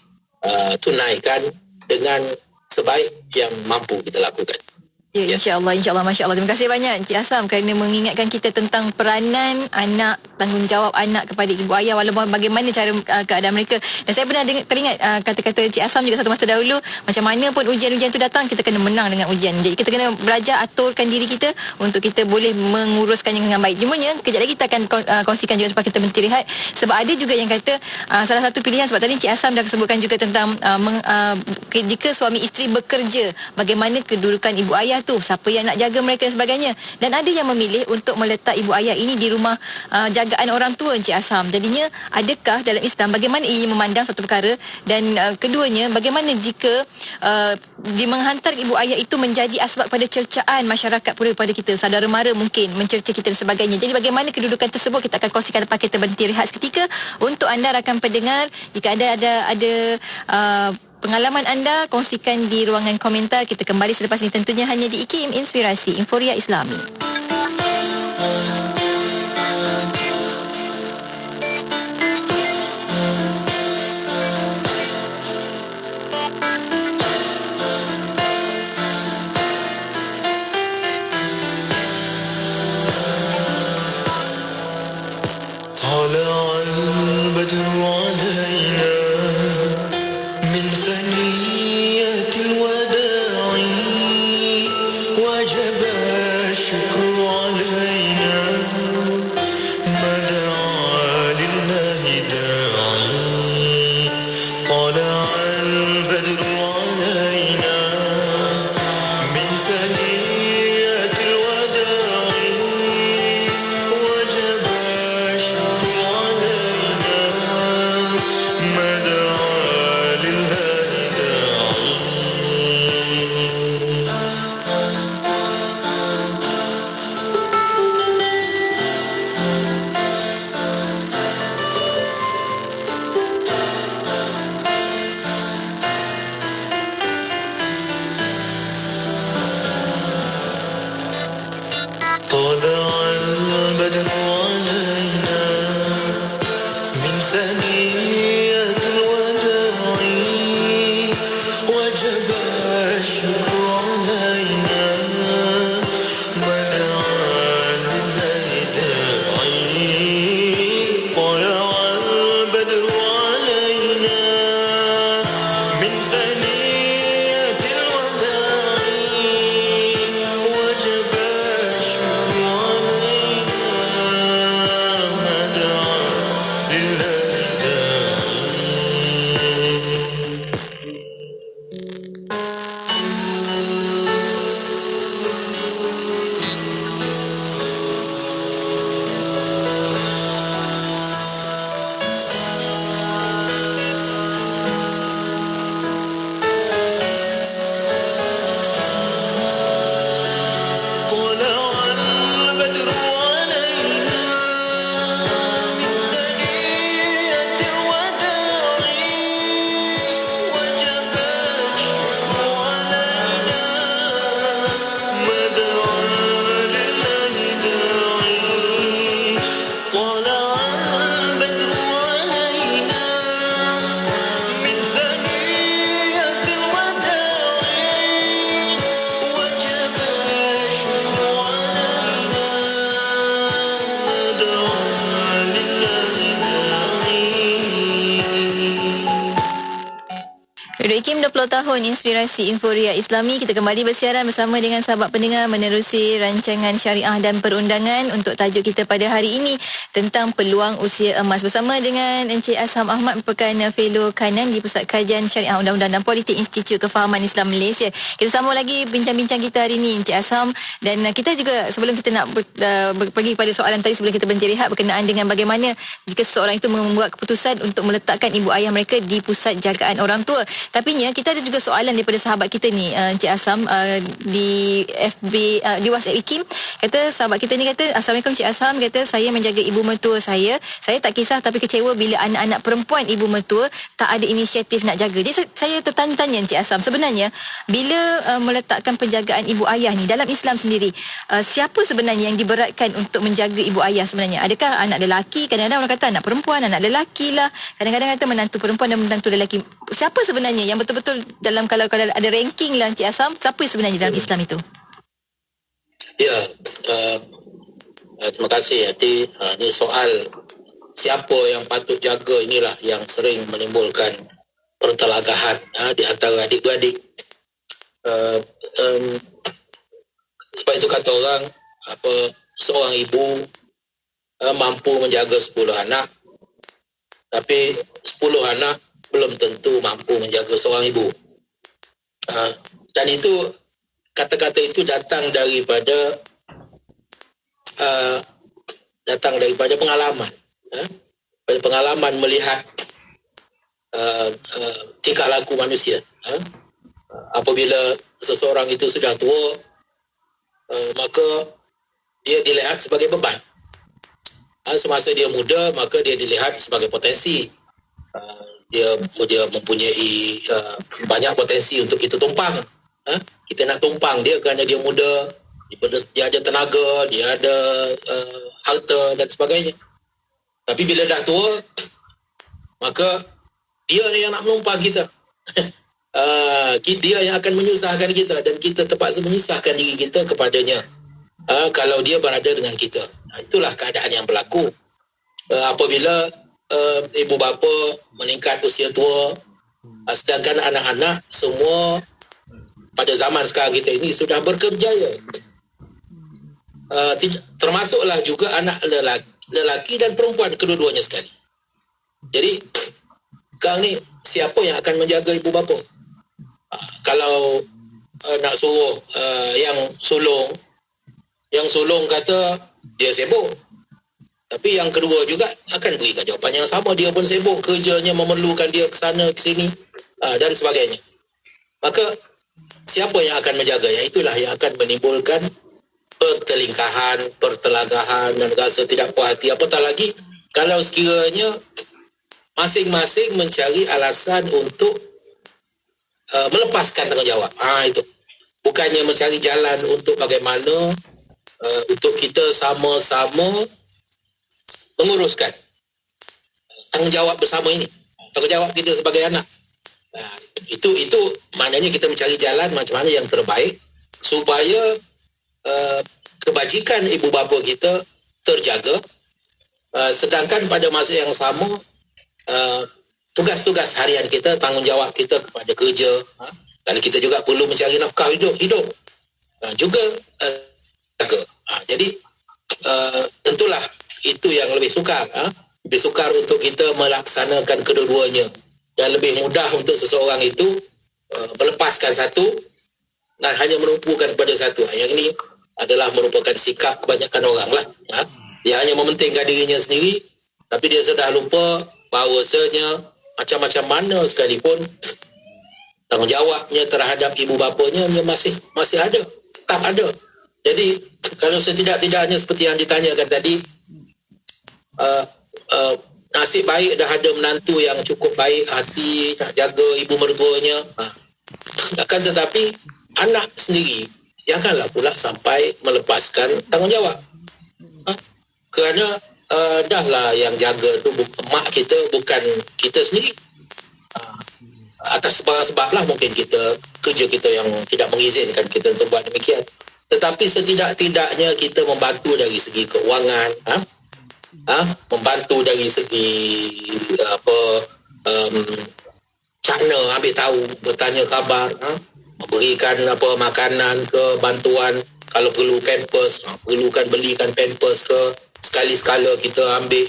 tunaikan dengan sebaik yang mampu kita lakukan. Ya, insya-Allah, masya-Allah. Terima kasih banyak Encik Asam kerana mengingatkan kita tentang peranan anak, tanggungjawab anak kepada ibu ayah, walaupun bagaimana cara keadaan mereka. Dan saya pernah teringat kata-kata Encik Asam juga satu masa dahulu, macam mana pun ujian-ujian tu datang, kita kena menang dengan ujian. Jadi kita kena belajar aturkan diri kita untuk kita boleh menguruskannya dengan baik. Cumanya kejap lagi kita akan kongsikan juga supaya kita beristirahat, sebab ada juga yang kata salah satu pilihan, sebab tadi Encik Asam dah sebutkan juga tentang jika suami isteri bekerja, bagaimana kedudukan ibu ayah tu, siapa yang nak jaga mereka dan sebagainya. Dan ada yang memilih untuk meletak ibu ayah ini di rumah jagaan orang tua Encik Asam. Jadinya adakah dalam Islam bagaimana ia memandang satu perkara, dan keduanya bagaimana jika menghantar ibu ayah itu menjadi asbab pada cercaan masyarakat pula pada kita, saudara mara mungkin mencerca kita dan sebagainya. Jadi bagaimana kedudukan tersebut kita akan kongsikan lepas kita berhenti rehat seketika. Untuk anda rakan pendengar, jika ada pengalaman anda, kongsikan di ruangan komentar. Kita kembali selepas ini tentunya hanya di IKIM Inspirasi Inforia Islami. وجب الشكر علينا Radio IKIM 20 tahun Inspirasi Inforia Islami. Kita kembali bersiaran bersama dengan sahabat pendengar menerusi rancangan syariah dan perundangan untuk tajuk kita pada hari ini tentang peluang usia emas bersama dengan Encik Asham Ahmad, merupakan fellow kanan di Pusat Kajian Syariah Undang-Undang dan Politik Institut Kefahaman Islam Malaysia. Kita sambung lagi bincang-bincang kita hari ini Encik Asham, dan kita juga sebelum kita nak pergi pada soalan tadi, sebelum kita berhenti rehat, berkenaan dengan bagaimana jika seseorang itu membuat keputusan untuk meletakkan ibu ayah mereka di pusat jagaan orang tua. Tapi kita ada juga soalan daripada sahabat kita ni, Encik Asham, di FB, di WhatsApp IKIM. Kata sahabat kita ni, kata, Assalamualaikum Encik Asham, kata saya menjaga ibu mertua saya tak kisah tapi kecewa bila anak-anak perempuan ibu mertua tak ada inisiatif nak jaga. Jadi saya tertanya-tanya Encik Asham, sebenarnya bila meletakkan penjagaan ibu ayah ni dalam Islam sendiri, siapa sebenarnya yang diberatkan untuk menjaga ibu ayah sebenarnya? Adakah anak lelaki? Kadang-kadang orang kata anak perempuan, anak lelaki lah. Kadang-kadang kata menantu perempuan dan menantu lelaki. Siapa sebenarnya yang betul-betul dalam, kalau ada ranking lah Encik Asham, siapa sebenarnya dalam Islam itu? Ya, terima kasih Hati. Ini soal siapa yang patut jaga inilah yang sering menimbulkan pertelagahan di antara adik-beradik. Sebab itu kata orang, seorang ibu mampu menjaga 10 anak, tapi 10 anak belum tentu mampu menjaga seorang ibu. Dan itu, kata-kata itu datang daripada pengalaman. Pada pengalaman melihat tingkah laku manusia. Apabila seseorang itu sudah tua, maka dia dilihat sebagai beban. Semasa dia muda, maka dia dilihat sebagai potensi. Dia mempunyai banyak potensi untuk kita tumpang. Kita nak tumpang dia kerana dia muda, dia ada tenaga, dia ada harta dan sebagainya. Tapi bila dah tua, maka dia yang nak menumpang kita. Dia yang akan menyusahkan kita, dan kita terpaksa menyusahkan diri kita kepadanya kalau dia berada dengan kita. Itulah keadaan yang berlaku apabila ibu bapa meningkat usia tua, sedangkan anak-anak semua pada zaman sekarang kita ini sudah berkerjaya. Termasuklah juga anak lelaki dan perempuan, kedua-duanya sekali. Jadi sekarang ni siapa yang akan menjaga ibu bapa? Kalau nak suruh yang sulung kata dia sibuk, tapi yang kedua juga akan berikan jawapan yang sama, dia pun sibuk, kerjanya memerlukan dia ke sana ke sini dan sebagainya. Maka siapa yang akan menjaga? Yang itulah yang akan menimbulkan pertelingkahan, pertelagahan dan rasa tidak puas hati. Apatah lagi kalau sekiranya masing-masing mencari alasan untuk melepaskan tanggungjawab. Itu. Bukannya mencari jalan untuk bagaimana untuk kita sama-sama menguruskan tanggungjawab bersama ini. Tanggungjawab kita sebagai anak. Itu maknanya kita mencari jalan macam mana yang terbaik supaya kebajikan ibu bapa kita terjaga, sedangkan pada masa yang sama tugas-tugas harian kita, tanggungjawab kita kepada kerja, dan kita juga perlu mencari nafkah hidup juga jaga. Jadi tentulah itu yang lebih sukar untuk kita melaksanakan kedua-duanya, dan lebih mudah untuk seseorang itu melepaskan satu dan hanya menumpukan pada satu. Yang ini adalah merupakan sikap kebanyakan orang lah. Dia hanya mementingkan dirinya sendiri, tapi dia sudah lupa bahawasanya macam-macam mana sekalipun tanggungjawabnya terhadap ibu bapanya masih ada, tetap ada. Jadi kalau setidak-tidaknya seperti yang ditanyakan tadi, nasib baik dah ada menantu yang cukup baik hati nak jaga ibu mertuanya, akan tetapi anak sendiri janganlah pula sampai melepaskan tanggungjawab, kerana dahlah yang jaga tu mak kita, bukan kita sendiri. Atas sebab-sebab lah mungkin kerja kita yang tidak mengizinkan kita untuk buat demikian. Tetapi setidak-tidaknya kita membantu dari segi keuangan, membantu dari segi cakna, ambil tahu, bertanya khabar, berikan makanan ke, bantuan kalau perlu pampers, perlukan belikan pampers ke, sekali-sekala kita ambil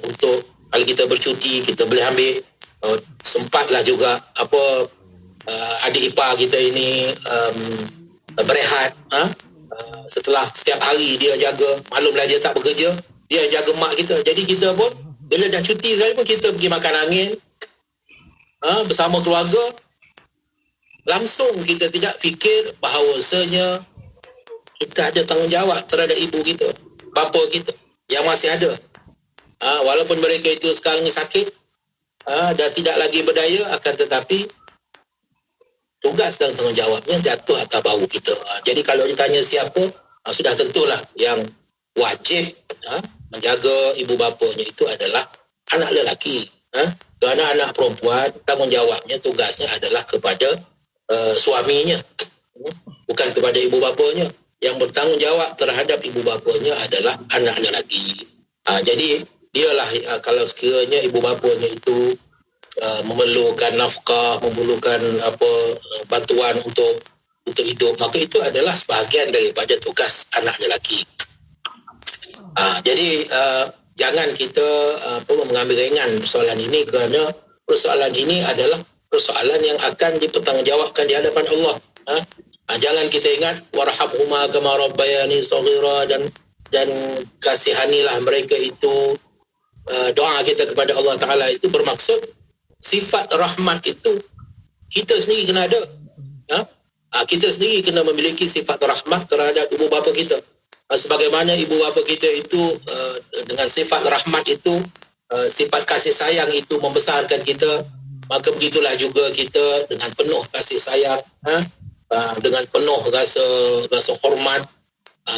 untuk kalau kita bercuti kita boleh ambil. Sempatlah juga adik ipar kita ini berehat, setelah setiap hari dia jaga, maklumlah dia tak bekerja, dia jaga mak kita. Jadi kita pun bila dah cuti sekali pun kita pergi makan angin bersama keluarga. Langsung kita tidak fikir bahawasanya kita ada tanggungjawab terhadap ibu kita, bapa kita yang masih ada. Walaupun mereka itu sekarang ni sakit dan tidak lagi berdaya, akan tetapi tugas dan tanggungjawabnya jatuh atas bahu kita. Jadi kalau ditanya siapa, sudah tentulah yang wajib menjaga ibu bapanya itu adalah anak lelaki. Kerana anak perempuan tanggungjawabnya, tugasnya adalah kepada suaminya, bukan kepada ibu bapanya. Yang bertanggungjawab terhadap ibu bapanya adalah anak lelaki. Jadi dialah kalau sekiranya ibu bapanya itu memerlukan nafkah, memerlukan bantuan untuk hidup, maka itu adalah sebahagian daripada tugas anak lelaki. Jadi jangan kita mengambil ringan persoalan ini, kerana persoalan ini adalah persoalan yang akan dipertanggungjawabkan di hadapan Allah. Jangan kita ingat warhamhuma kama rabbayani shaghira, dan kasihanilah mereka itu. Doa kita kepada Allah Ta'ala itu bermaksud sifat rahmat itu kita sendiri kena ada. Kita sendiri kena memiliki sifat rahmat terhadap ibu bapa kita. Sebagaimana ibu bapa kita itu dengan sifat rahmat itu, sifat kasih sayang itu membesarkan kita, maka begitulah juga kita dengan penuh kasih sayang, dengan penuh rasa hormat,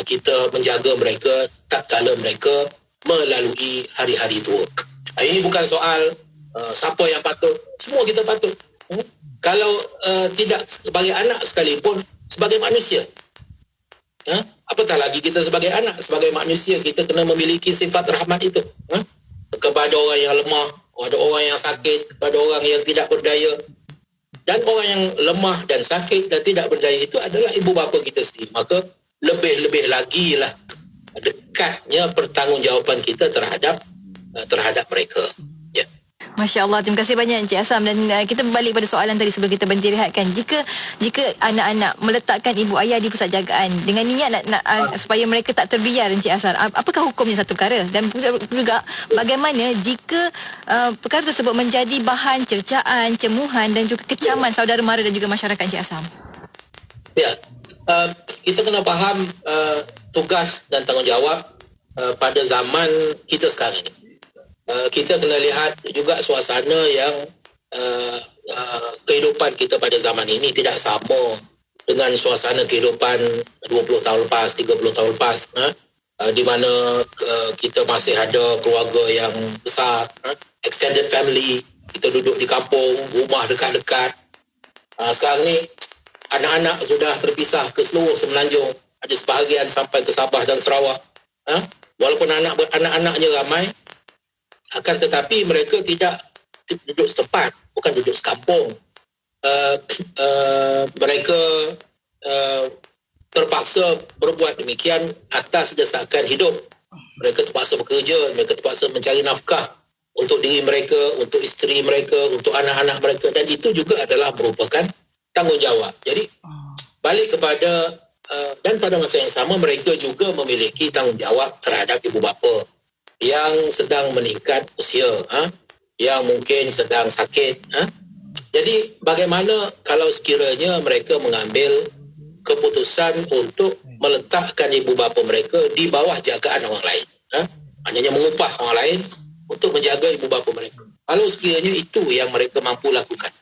kita menjaga mereka tak kala mereka melalui hari-hari tua. Ini bukan soal siapa yang patut, semua kita patut. Kalau tidak sebagai anak sekalipun, sebagai manusia, apatah lagi kita sebagai anak, sebagai manusia, kita kena memiliki sifat rahmat itu kepada orang yang lemah, kepada orang yang sakit, kepada orang yang tidak berdaya. Dan orang yang lemah dan sakit dan tidak berdaya itu adalah ibu bapa kita sendiri. Maka lebih-lebih lagi lah dekatnya pertanggungjawaban kita terhadap mereka. Masya Allah, terima kasih banyak Encik Asam. Dan kita berbalik pada soalan tadi sebelum kita berhenti rehatkan. Jika anak-anak meletakkan ibu ayah di pusat jagaan dengan niat nak supaya mereka tak terbiar, Encik Asam, apakah hukumnya satu perkara? Dan juga bagaimana jika perkara tersebut menjadi bahan cercaan, cemuhan dan juga kecaman saudara mara dan juga masyarakat, Encik Asam? Ya, kita kena faham tugas dan tanggungjawab pada zaman kita sekarang ini. Kita kena lihat juga suasana yang kehidupan kita pada zaman ini tidak sama dengan suasana kehidupan 20 tahun lepas, 30 tahun lepas, di mana kita masih ada keluarga yang besar, extended family, kita duduk di kampung, rumah dekat-dekat. Sekarang ni anak-anak sudah terpisah ke seluruh Semenanjung, ada sebahagian sampai ke Sabah dan Sarawak. Walaupun anak-anaknya ramai, akan tetapi mereka tidak duduk setempat, bukan duduk sekampung. Mereka terpaksa berbuat demikian atas desakan hidup. Mereka terpaksa bekerja, mereka terpaksa mencari nafkah untuk diri mereka, untuk isteri mereka, untuk anak-anak mereka, dan itu juga adalah merupakan tanggungjawab. Jadi balik kepada dan pada masa yang sama mereka juga memiliki tanggungjawab terhadap ibu bapa yang sedang meningkat usia, yang mungkin sedang sakit. Jadi bagaimana kalau sekiranya mereka mengambil keputusan untuk meletakkan ibu bapa mereka di bawah jagaan orang lain, hanya mengupah orang lain untuk menjaga ibu bapa mereka. Kalau sekiranya itu yang mereka mampu lakukan,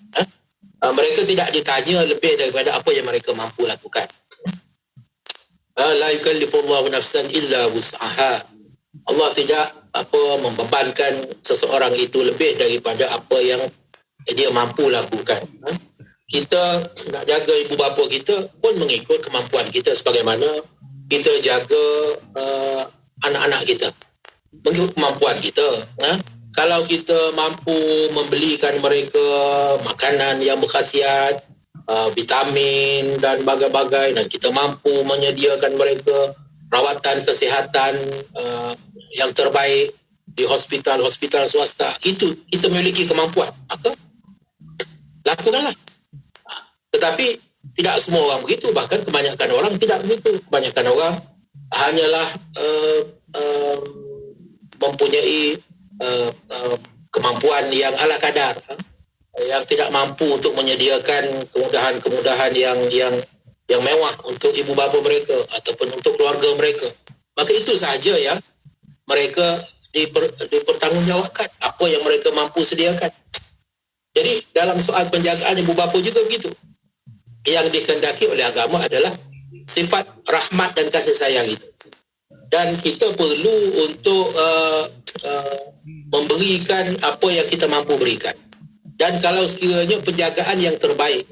mereka tidak ditanya lebih daripada apa yang mereka mampu lakukan. La yukallifullahu nafsan illa wus'aha. Allah tidak membebankan seseorang itu lebih daripada apa yang dia mampu lakukan. Kita nak jaga ibu bapa kita pun mengikut kemampuan kita, sebagaimana kita jaga anak-anak kita mengikut kemampuan kita. kalau kita mampu membelikan mereka makanan yang berkhasiat, vitamin dan bagai-bagai, dan kita mampu menyediakan mereka rawatan kesihatan yang terbaik di hospital-hospital swasta, itu kita memiliki kemampuan, maka lakukanlah. Tetapi tidak semua orang begitu, bahkan kebanyakan orang tidak begitu. Kebanyakan orang hanyalah mempunyai kemampuan yang ala kadar, yang tidak mampu untuk menyediakan kemudahan-kemudahan yang mewah untuk ibu bapa mereka ataupun untuk keluarga mereka. Maka itu sahaja yang mereka dipertanggungjawabkan, apa yang mereka mampu sediakan. Jadi dalam soal penjagaan ibu bapa juga begitu. Yang dikehendaki oleh agama adalah sifat rahmat dan kasih sayang itu. Dan kita perlu untuk memberikan apa yang kita mampu berikan. Dan kalau sekiranya penjagaan yang terbaik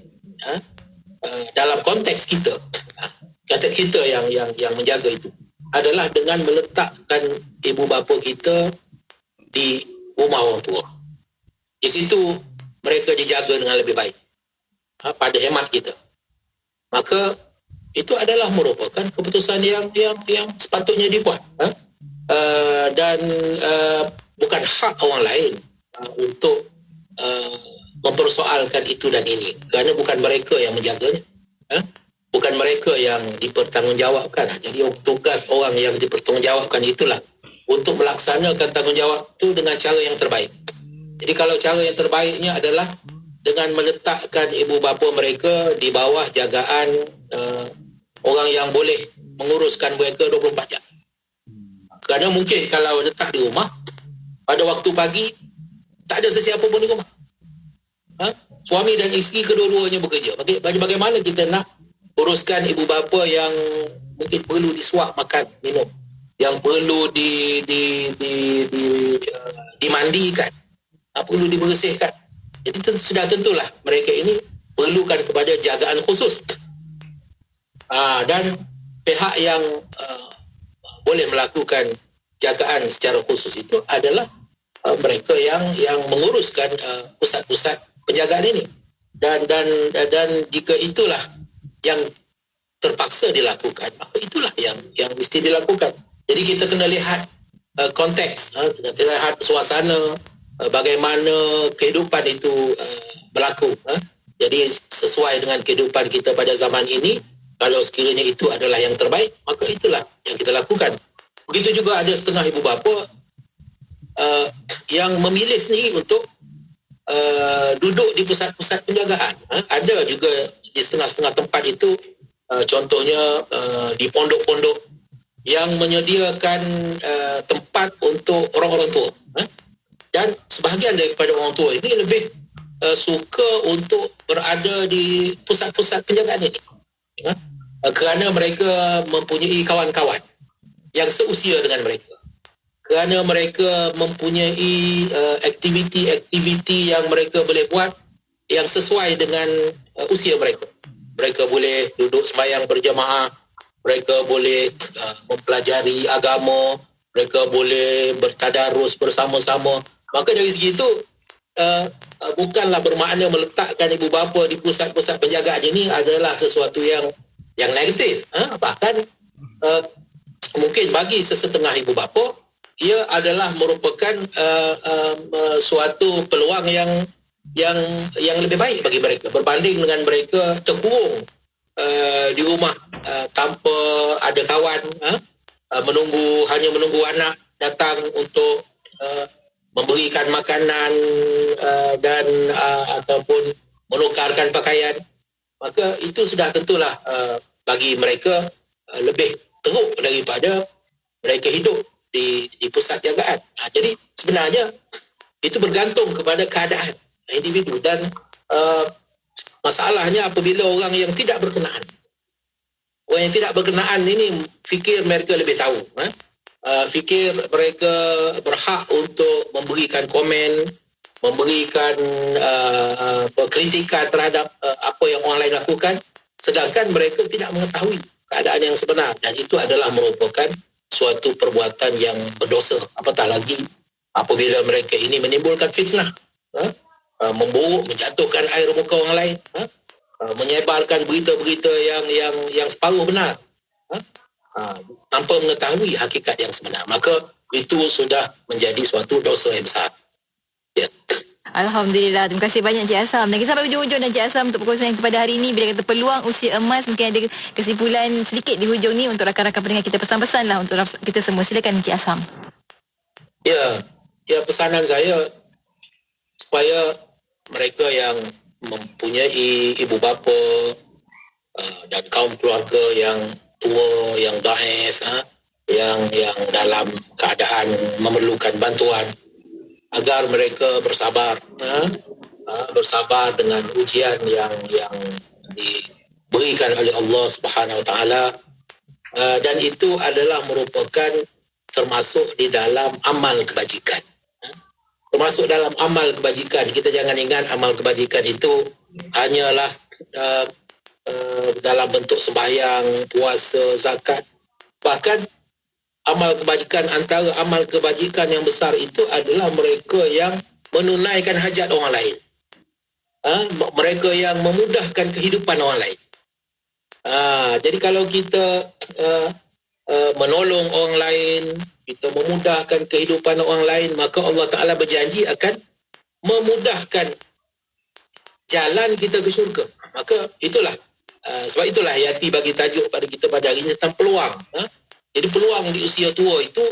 dalam konteks kita yang menjaga itu adalah dengan meletakkan ibu bapa kita di rumah orang tua. Di situ mereka dijaga dengan lebih baik pada hemat kita. Maka itu adalah merupakan keputusan yang sepatutnya dibuat, dan bukan hak orang lain untuk mempersoalkan itu dan ini, kerana bukan mereka yang menjaganya, bukan mereka yang dipertanggungjawabkan. Jadi tugas orang yang dipertanggungjawabkan itulah untuk melaksanakan tanggungjawab itu dengan cara yang terbaik. Jadi kalau cara yang terbaiknya adalah dengan meletakkan ibu bapa mereka di bawah jagaan orang yang boleh menguruskan mereka 24 jam. Kerana mungkin kalau letak di rumah, pada waktu pagi tak ada sesiapa pun di rumah. Suami dan isteri kedua-duanya bekerja. Bagaimana kita nak uruskan ibu bapa yang mungkin perlu disuap makan, minum, yang perlu dimandikan, perlu dibersihkan. Jadi sudah tentulah mereka ini perlukan kepada jagaan khusus. Dan pihak yang boleh melakukan jagaan secara khusus itu adalah mereka yang menguruskan pusat-pusat penjagaan ini. Dan jika itulah yang terpaksa dilakukan, maka itulah yang mesti dilakukan. Jadi kita kena lihat konteks, kita lihat suasana, bagaimana kehidupan itu berlaku. Jadi sesuai dengan kehidupan kita pada zaman ini, kalau sekiranya itu adalah yang terbaik, maka itulah yang kita lakukan. Begitu juga ada setengah ibu bapa yang memilih sendiri untuk duduk di pusat-pusat penjagaan. Ada juga di setengah-setengah tempat itu, contohnya di pondok-pondok yang menyediakan tempat untuk orang-orang tua. Dan sebahagian daripada orang tua ini lebih suka untuk berada di pusat-pusat penjagaan ini. Kerana mereka mempunyai kawan-kawan yang seusia dengan mereka. Kerana mereka mempunyai aktiviti-aktiviti yang mereka boleh buat yang sesuai dengan usia mereka. Mereka boleh duduk sembahyang berjamaah, mereka boleh mempelajari agama, mereka boleh bertadarus bersama-sama. Maka dari segi itu bukanlah bermakna meletakkan ibu bapa di pusat-pusat penjagaan ini adalah sesuatu yang negatif. Bahkan mungkin bagi sesetengah ibu bapa ia adalah merupakan suatu peluang yang lebih baik bagi mereka berbanding dengan mereka terkurung di rumah tanpa ada kawan, hanya menunggu anak datang untuk memberikan makanan dan ataupun menukarkan pakaian. Maka itu sudah tentulah bagi mereka lebih teruk daripada mereka hidup di pusat jagaan. Jadi sebenarnya itu bergantung kepada keadaan individu, dan masalahnya apabila orang yang tidak berkenaan, orang yang tidak berkenaan ini fikir mereka lebih tahu, fikir mereka berhak untuk memberikan komen, memberikan kritikan terhadap apa yang orang lain lakukan, sedangkan mereka tidak mengetahui keadaan yang sebenar, dan itu adalah merupakan suatu perbuatan yang berdosa, apatah lagi apabila mereka ini menimbulkan fitnah, memburuk, menjatuhkan air muka orang lain, menyebarkan berita-berita yang separuh benar, tanpa mengetahui hakikat yang sebenar, maka itu sudah menjadi suatu dosa yang besar. Ya. Alhamdulillah. Terima kasih banyak Cik Asam. Dan kita sampai hujung-hujung dan Cik Asam untuk perkongsian pada hari ini. Bila kata peluang usia emas, mungkin ada kesimpulan sedikit di hujung ni untuk rakan-rakan pendengar kita. Pesan-pesan lah untuk kita semua. Silakan Cik Asam. Ya, pesanan saya supaya mereka yang mempunyai ibu bapa dan kaum keluarga yang tua, yang daif, yang dalam keadaan memerlukan bantuan, agar mereka bersabar, bersabar dengan ujian yang diberikan oleh Allah Subhanahu Wa Taala, dan itu adalah merupakan termasuk di dalam amal kebajikan. Termasuk dalam amal kebajikan. Kita jangan ingat amal kebajikan itu hanyalah dalam bentuk sembahyang, puasa, zakat. Bahkan amal kebajikan, antara amal kebajikan yang besar itu adalah mereka yang menunaikan hajat orang lain. Mereka yang memudahkan kehidupan orang lain. Jadi kalau kita menolong orang lain, kita memudahkan kehidupan orang lain, maka Allah Ta'ala berjanji akan memudahkan jalan kita ke syurga. Maka itulah, sebab itulah Hayati bagi tajuk pada kita pada hari ini tentang peluang. Jadi peluang di usia tua itu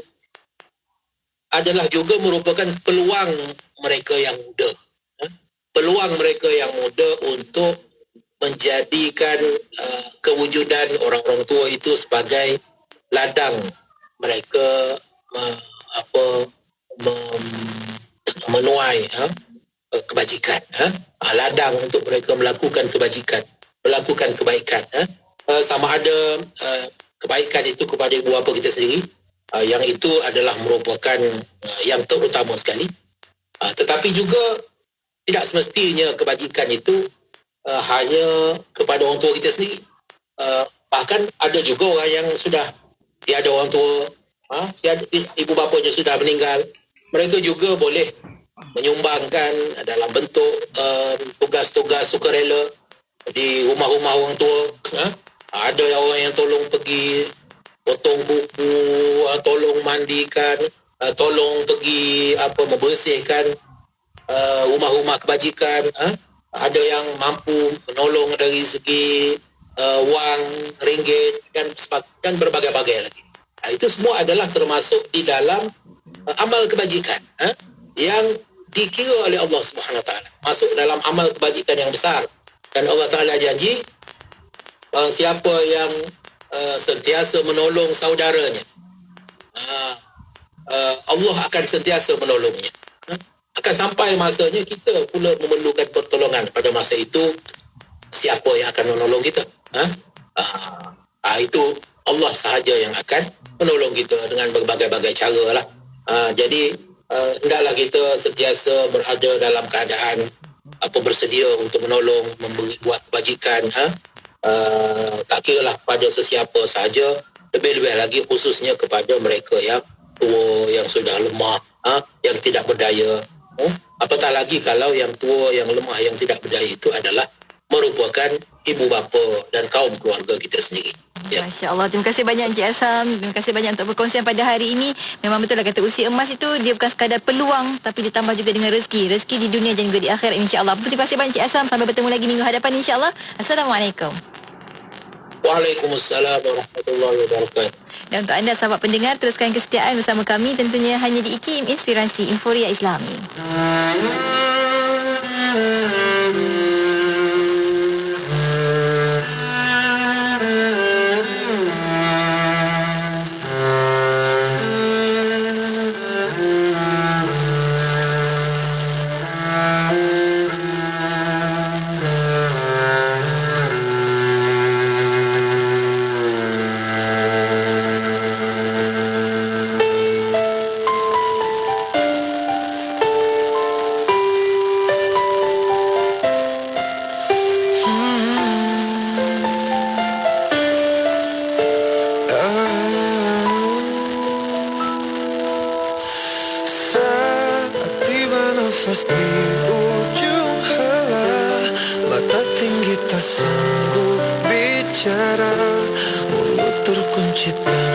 adalah juga merupakan peluang mereka yang muda. Peluang mereka yang muda untuk menjadikan kewujudan orang-orang tua itu sebagai ladang mereka menuai kebajikan. Ladang untuk mereka melakukan kebajikan, melakukan kebaikan. Sama ada kebaikan itu kepada ibu bapa kita sendiri, yang itu adalah merupakan yang terutama sekali. Tetapi juga tidak semestinya kebajikan itu hanya kepada orang tua kita sendiri. Bahkan ada juga orang yang sudah tiada orang tua, ibu bapanya sudah meninggal, mereka juga boleh menyumbangkan dalam bentuk tugas-tugas sukarela di rumah-rumah orang tua. Ada orang yang tolong pergi potong kuku, tolong mandikan, tolong pergi membersihkan rumah-rumah kebajikan. Ada yang mampu menolong dari segi wang, ringgit dan berbagai-bagai lagi. Itu semua adalah termasuk di dalam amal kebajikan yang dikira oleh Allah Subhanahu Wa Taala, masuk dalam amal kebajikan yang besar. Dan Allah Taala janji siapa yang sentiasa menolong saudaranya, Allah akan sentiasa menolongnya. Akan sampai masanya kita pula memerlukan pertolongan. Pada masa itu siapa yang akan menolong kita? Itu Allah sahaja yang akan menolong kita dengan berbagai-bagai cara lah. Jadi hendaklah kita sentiasa berada dalam keadaan bersedia untuk menolong, buat kebajikan. Tak kira lah kepada sesiapa sahaja, lebih-lebih lagi khususnya kepada mereka yang tua, yang sudah lemah, yang tidak berdaya. Apatah lagi kalau yang tua, yang lemah, yang tidak berdaya itu adalah merupakan ibu bapa dan kaum keluarga kita sendiri. Ya. Masya Allah. Terima kasih banyak Encik Asam. Terima kasih banyak untuk perkongsian pada hari ini. Memang betul lah kata usia emas itu dia bukan sekadar peluang, tapi ditambah juga dengan rezeki. Rezeki di dunia dan juga di akhirat, insya-Allah. Terima kasih banyak Encik Asam. Sampai bertemu lagi minggu hadapan, insya-Allah. Assalamualaikum. Waalaikumsalam warahmatullahi wabarakatuh. Dan untuk anda sahabat pendengar, teruskan kesetiaan bersama kami tentunya hanya di IKIM, Inspirasi Inforia Islami. bicara, mulut terkunci tangan.